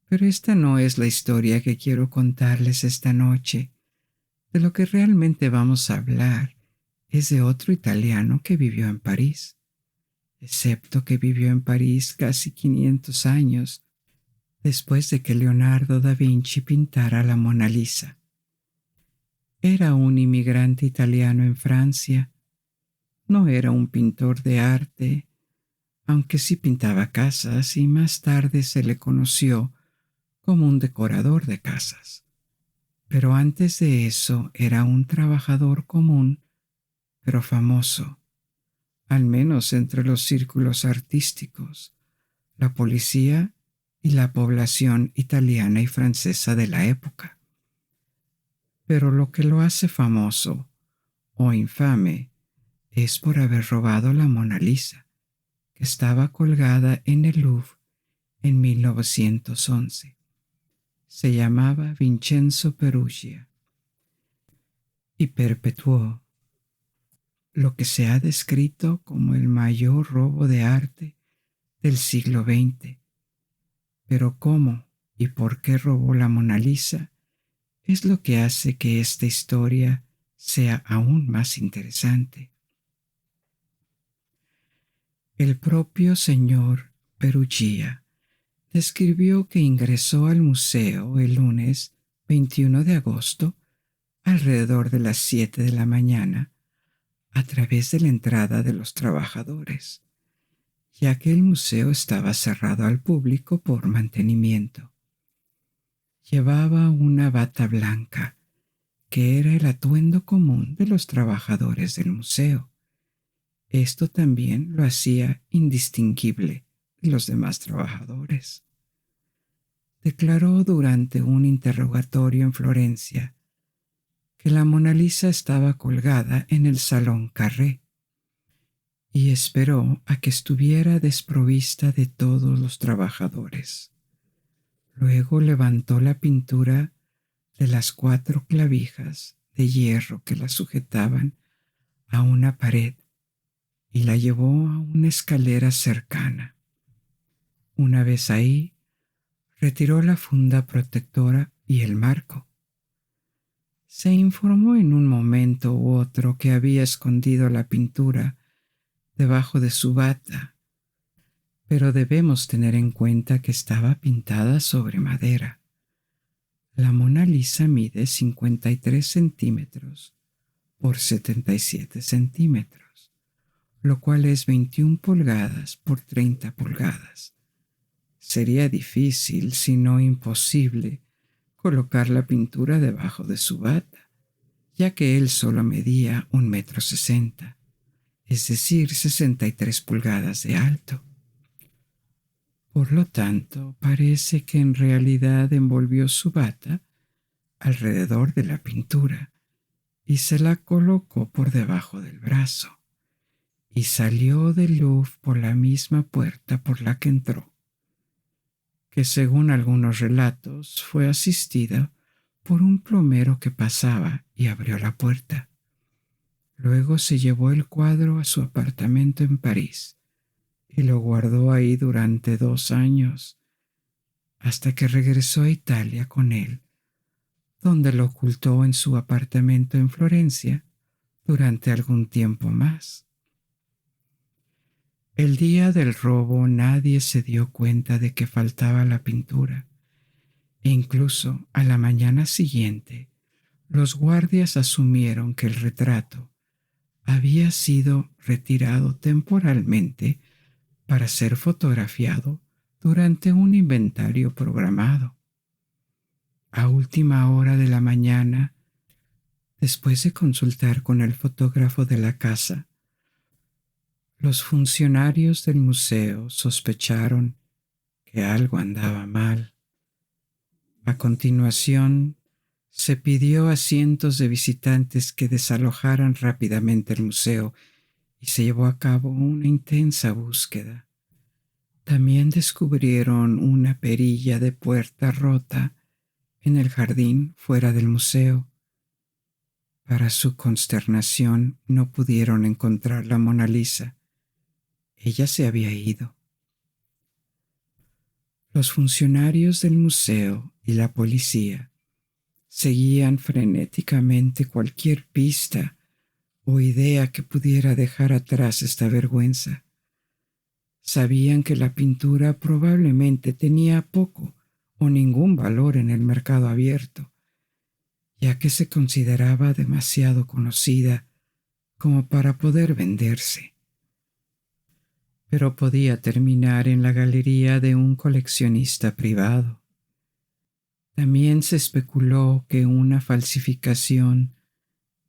Pero esta no es la historia que quiero contarles esta noche. De lo que realmente vamos a hablar es de otro italiano que vivió en París, excepto que vivió en París casi 500 años después de que Leonardo da Vinci pintara la Mona Lisa. Era un inmigrante italiano en Francia, No era un pintor de arte, aunque sí pintaba casas y más tarde se le conoció como un decorador de casas. Pero antes de eso era un trabajador común, pero famoso, al menos entre los círculos artísticos, la policía y la población italiana y francesa de la época. Pero lo que lo hace famoso o infame es por haber robado la Mona Lisa, que estaba colgada en el Louvre en 1911. Se llamaba Vincenzo Perugia y perpetuó lo que se ha descrito como el mayor robo de arte del siglo XX. Pero cómo y por qué robó la Mona Lisa es lo que hace que esta historia sea aún más interesante. El propio señor Perugia describió que ingresó al museo el lunes 21 de agosto alrededor de las 7 de la mañana a través de la entrada de los trabajadores, ya que el museo estaba cerrado al público por mantenimiento. Llevaba una bata blanca, que era el atuendo común de los trabajadores del museo. Esto también lo hacía indistinguible de los demás trabajadores. Declaró durante un interrogatorio en Florencia que la Mona Lisa estaba colgada en el Salón Carré y esperó a que estuviera desprovista de todos los trabajadores. Luego levantó la pintura de las 4 clavijas de hierro que la sujetaban a una pared y la llevó a una escalera cercana. Una vez ahí, retiró la funda protectora y el marco. Se informó en un momento u otro que había escondido la pintura debajo de su bata, pero debemos tener en cuenta que estaba pintada sobre madera. La Mona Lisa mide 53 centímetros por 77 centímetros, lo cual es 21 pulgadas por 30 pulgadas. Sería difícil, si no imposible, colocar la pintura debajo de su bata, ya que él solo medía 1,60 m, es decir, 63 pulgadas de alto. Por lo tanto, parece que en realidad envolvió su bata alrededor de la pintura y se la colocó por debajo del brazo y salió del Louvre por la misma puerta por la que entró, que según algunos relatos fue asistida por un plomero que pasaba y abrió la puerta. Luego se llevó el cuadro a su apartamento en París y lo guardó ahí durante 2 años, hasta que regresó a Italia con él, donde lo ocultó en su apartamento en Florencia durante algún tiempo más. El día del robo nadie se dio cuenta de que faltaba la pintura, e incluso a la mañana siguiente los guardias asumieron que el retrato había sido retirado temporalmente para ser fotografiado durante un inventario programado. A última hora de la mañana, después de consultar con el fotógrafo de la casa, los funcionarios del museo sospecharon que algo andaba mal. A continuación, se pidió a cientos de visitantes que desalojaran rápidamente el museo y se llevó a cabo una intensa búsqueda. También descubrieron una perilla de puerta rota en el jardín fuera del museo. Para su consternación, no pudieron encontrar la Mona Lisa. Ella se había ido. Los funcionarios del museo y la policía seguían frenéticamente cualquier pista o idea que pudiera dejar atrás esta vergüenza. Sabían que la pintura probablemente tenía poco o ningún valor en el mercado abierto, ya que se consideraba demasiado conocida como para poder venderse, pero podía terminar en la galería de un coleccionista privado. También se especuló que una falsificación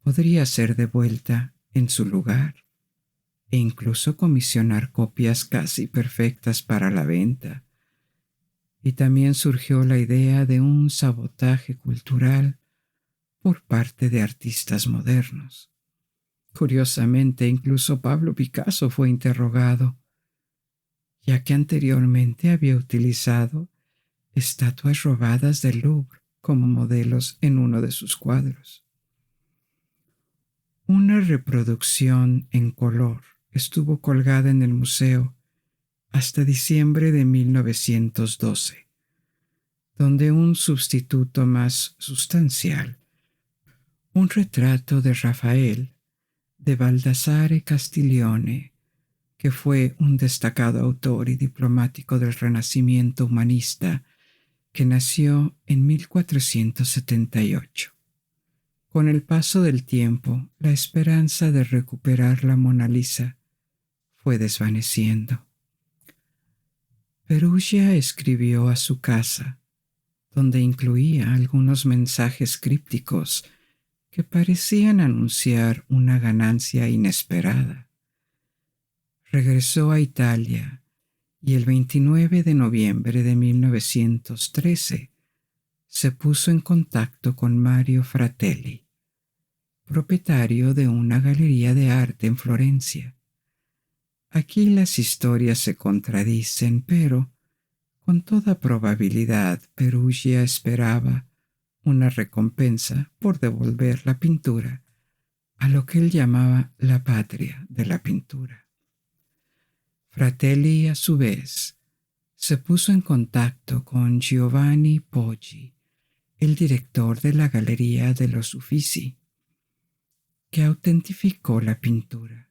podría ser devuelta en su lugar e incluso comisionar copias casi perfectas para la venta. Y también surgió la idea de un sabotaje cultural por parte de artistas modernos. Curiosamente, incluso Pablo Picasso fue interrogado, ya que anteriormente había utilizado estatuas robadas del Louvre como modelos en uno de sus cuadros. Una reproducción en color estuvo colgada en el museo hasta diciembre de 1912, donde un sustituto más sustancial, un retrato de Rafael de Baldassare Castiglione, que fue un destacado autor y diplomático del Renacimiento humanista que nació en 1478. Con el paso del tiempo, la esperanza de recuperar la Mona Lisa fue desvaneciendo. Perugia escribió a su casa, donde incluía algunos mensajes crípticos que parecían anunciar una ganancia inesperada. Regresó a Italia y el 29 de noviembre de 1913 se puso en contacto con Mario Fratelli, propietario de una galería de arte en Florencia. Aquí las historias se contradicen, pero con toda probabilidad Perugia esperaba una recompensa por devolver la pintura a lo que él llamaba la patria de la pintura. Fratelli, a su vez, se puso en contacto con Giovanni Poggi, el director de la Galería de los Uffizi, que autentificó la pintura.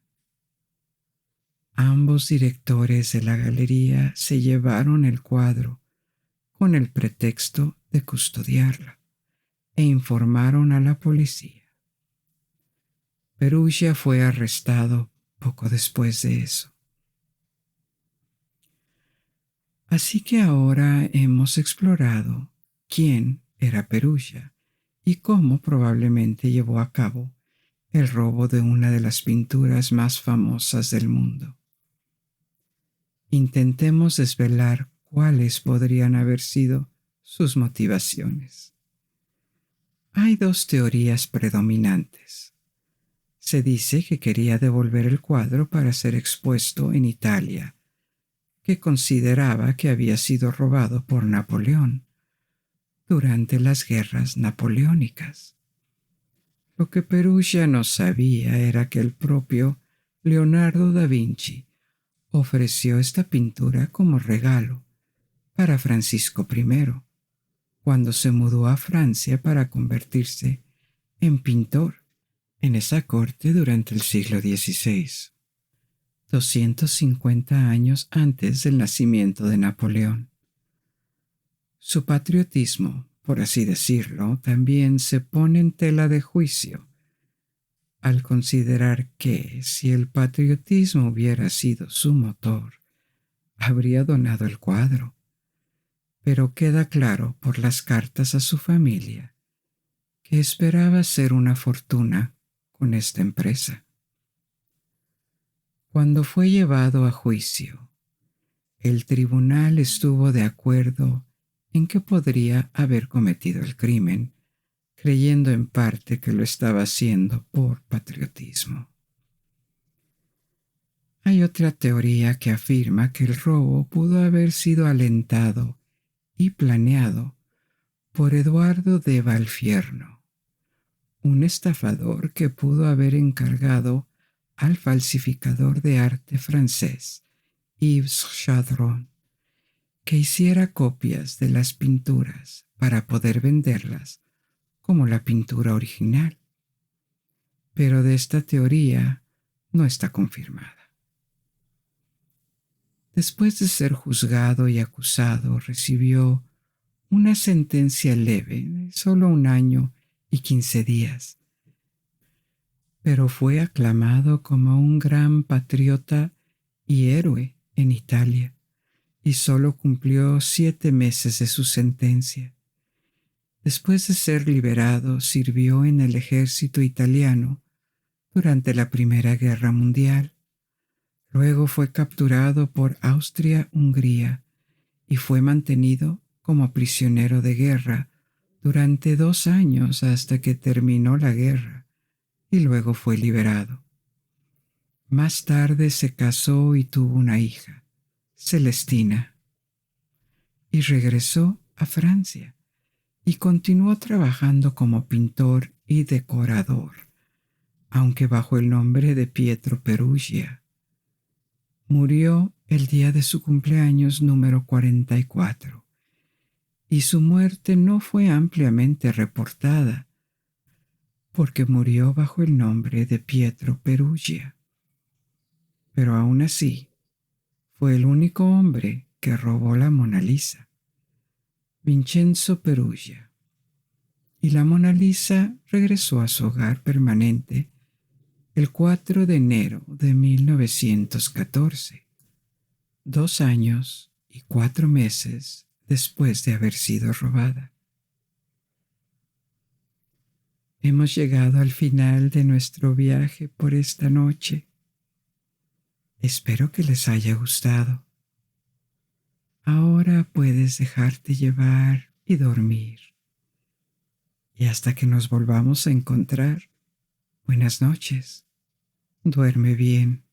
Ambos directores de la galería se llevaron el cuadro con el pretexto de custodiarla e informaron a la policía. Perugia fue arrestado poco después de eso. Así que ahora hemos explorado quién era Perugia y cómo probablemente llevó a cabo el robo de una de las pinturas más famosas del mundo. Intentemos desvelar cuáles podrían haber sido sus motivaciones. Hay dos teorías predominantes. Se dice que quería devolver el cuadro para ser expuesto en Italia, que consideraba que había sido robado por Napoleón durante las guerras napoleónicas. Lo que Perugia no sabía era que el propio Leonardo da Vinci ofreció esta pintura como regalo para Francisco I, cuando se mudó a Francia para convertirse en pintor en esa corte durante el siglo XVI, 250 años antes del nacimiento de Napoleón. Su patriotismo, por así decirlo, también se pone en tela de juicio al considerar que si el patriotismo hubiera sido su motor, habría donado el cuadro. Pero queda claro por las cartas a su familia que esperaba hacer una fortuna con esta empresa. Cuando fue llevado a juicio, el tribunal estuvo de acuerdo en que podría haber cometido el crimen, creyendo en parte que lo estaba haciendo por patriotismo. Hay otra teoría que afirma que el robo pudo haber sido alentado y planeado por Eduardo de Valfierno, un estafador que pudo haber encargado al falsificador de arte francés Yves Chaudron que hiciera copias de las pinturas para poder venderlas como la pintura original. Pero de esta teoría no está confirmada. Después de ser juzgado y acusado, recibió una sentencia leve de solo 1 año y 15 días. pero fue aclamado como un gran patriota y héroe en Italia, y solo cumplió 7 meses de su sentencia. Después de ser liberado, sirvió en el ejército italiano durante la Primera Guerra Mundial. Luego fue capturado por Austria-Hungría y fue mantenido como prisionero de guerra durante 2 años hasta que terminó la guerra y luego fue liberado. Más tarde se casó y tuvo una hija, Celestina, y regresó a Francia y continuó trabajando como pintor y decorador, aunque bajo el nombre de Pietro Peruggia. Murió el día de su cumpleaños número 44, y su muerte no fue ampliamente reportada, porque murió bajo el nombre de Pietro Peruggia. Pero aún así, fue el único hombre que robó la Mona Lisa, Vincenzo Peruggia, y la Mona Lisa regresó a su hogar permanente el 4 de enero de 1914, 2 años y 4 meses después de haber sido robada. Hemos llegado al final de nuestro viaje por esta noche. Espero que les haya gustado. Ahora puedes dejarte llevar y dormir. Y hasta que nos volvamos a encontrar, buenas noches. Duerme bien.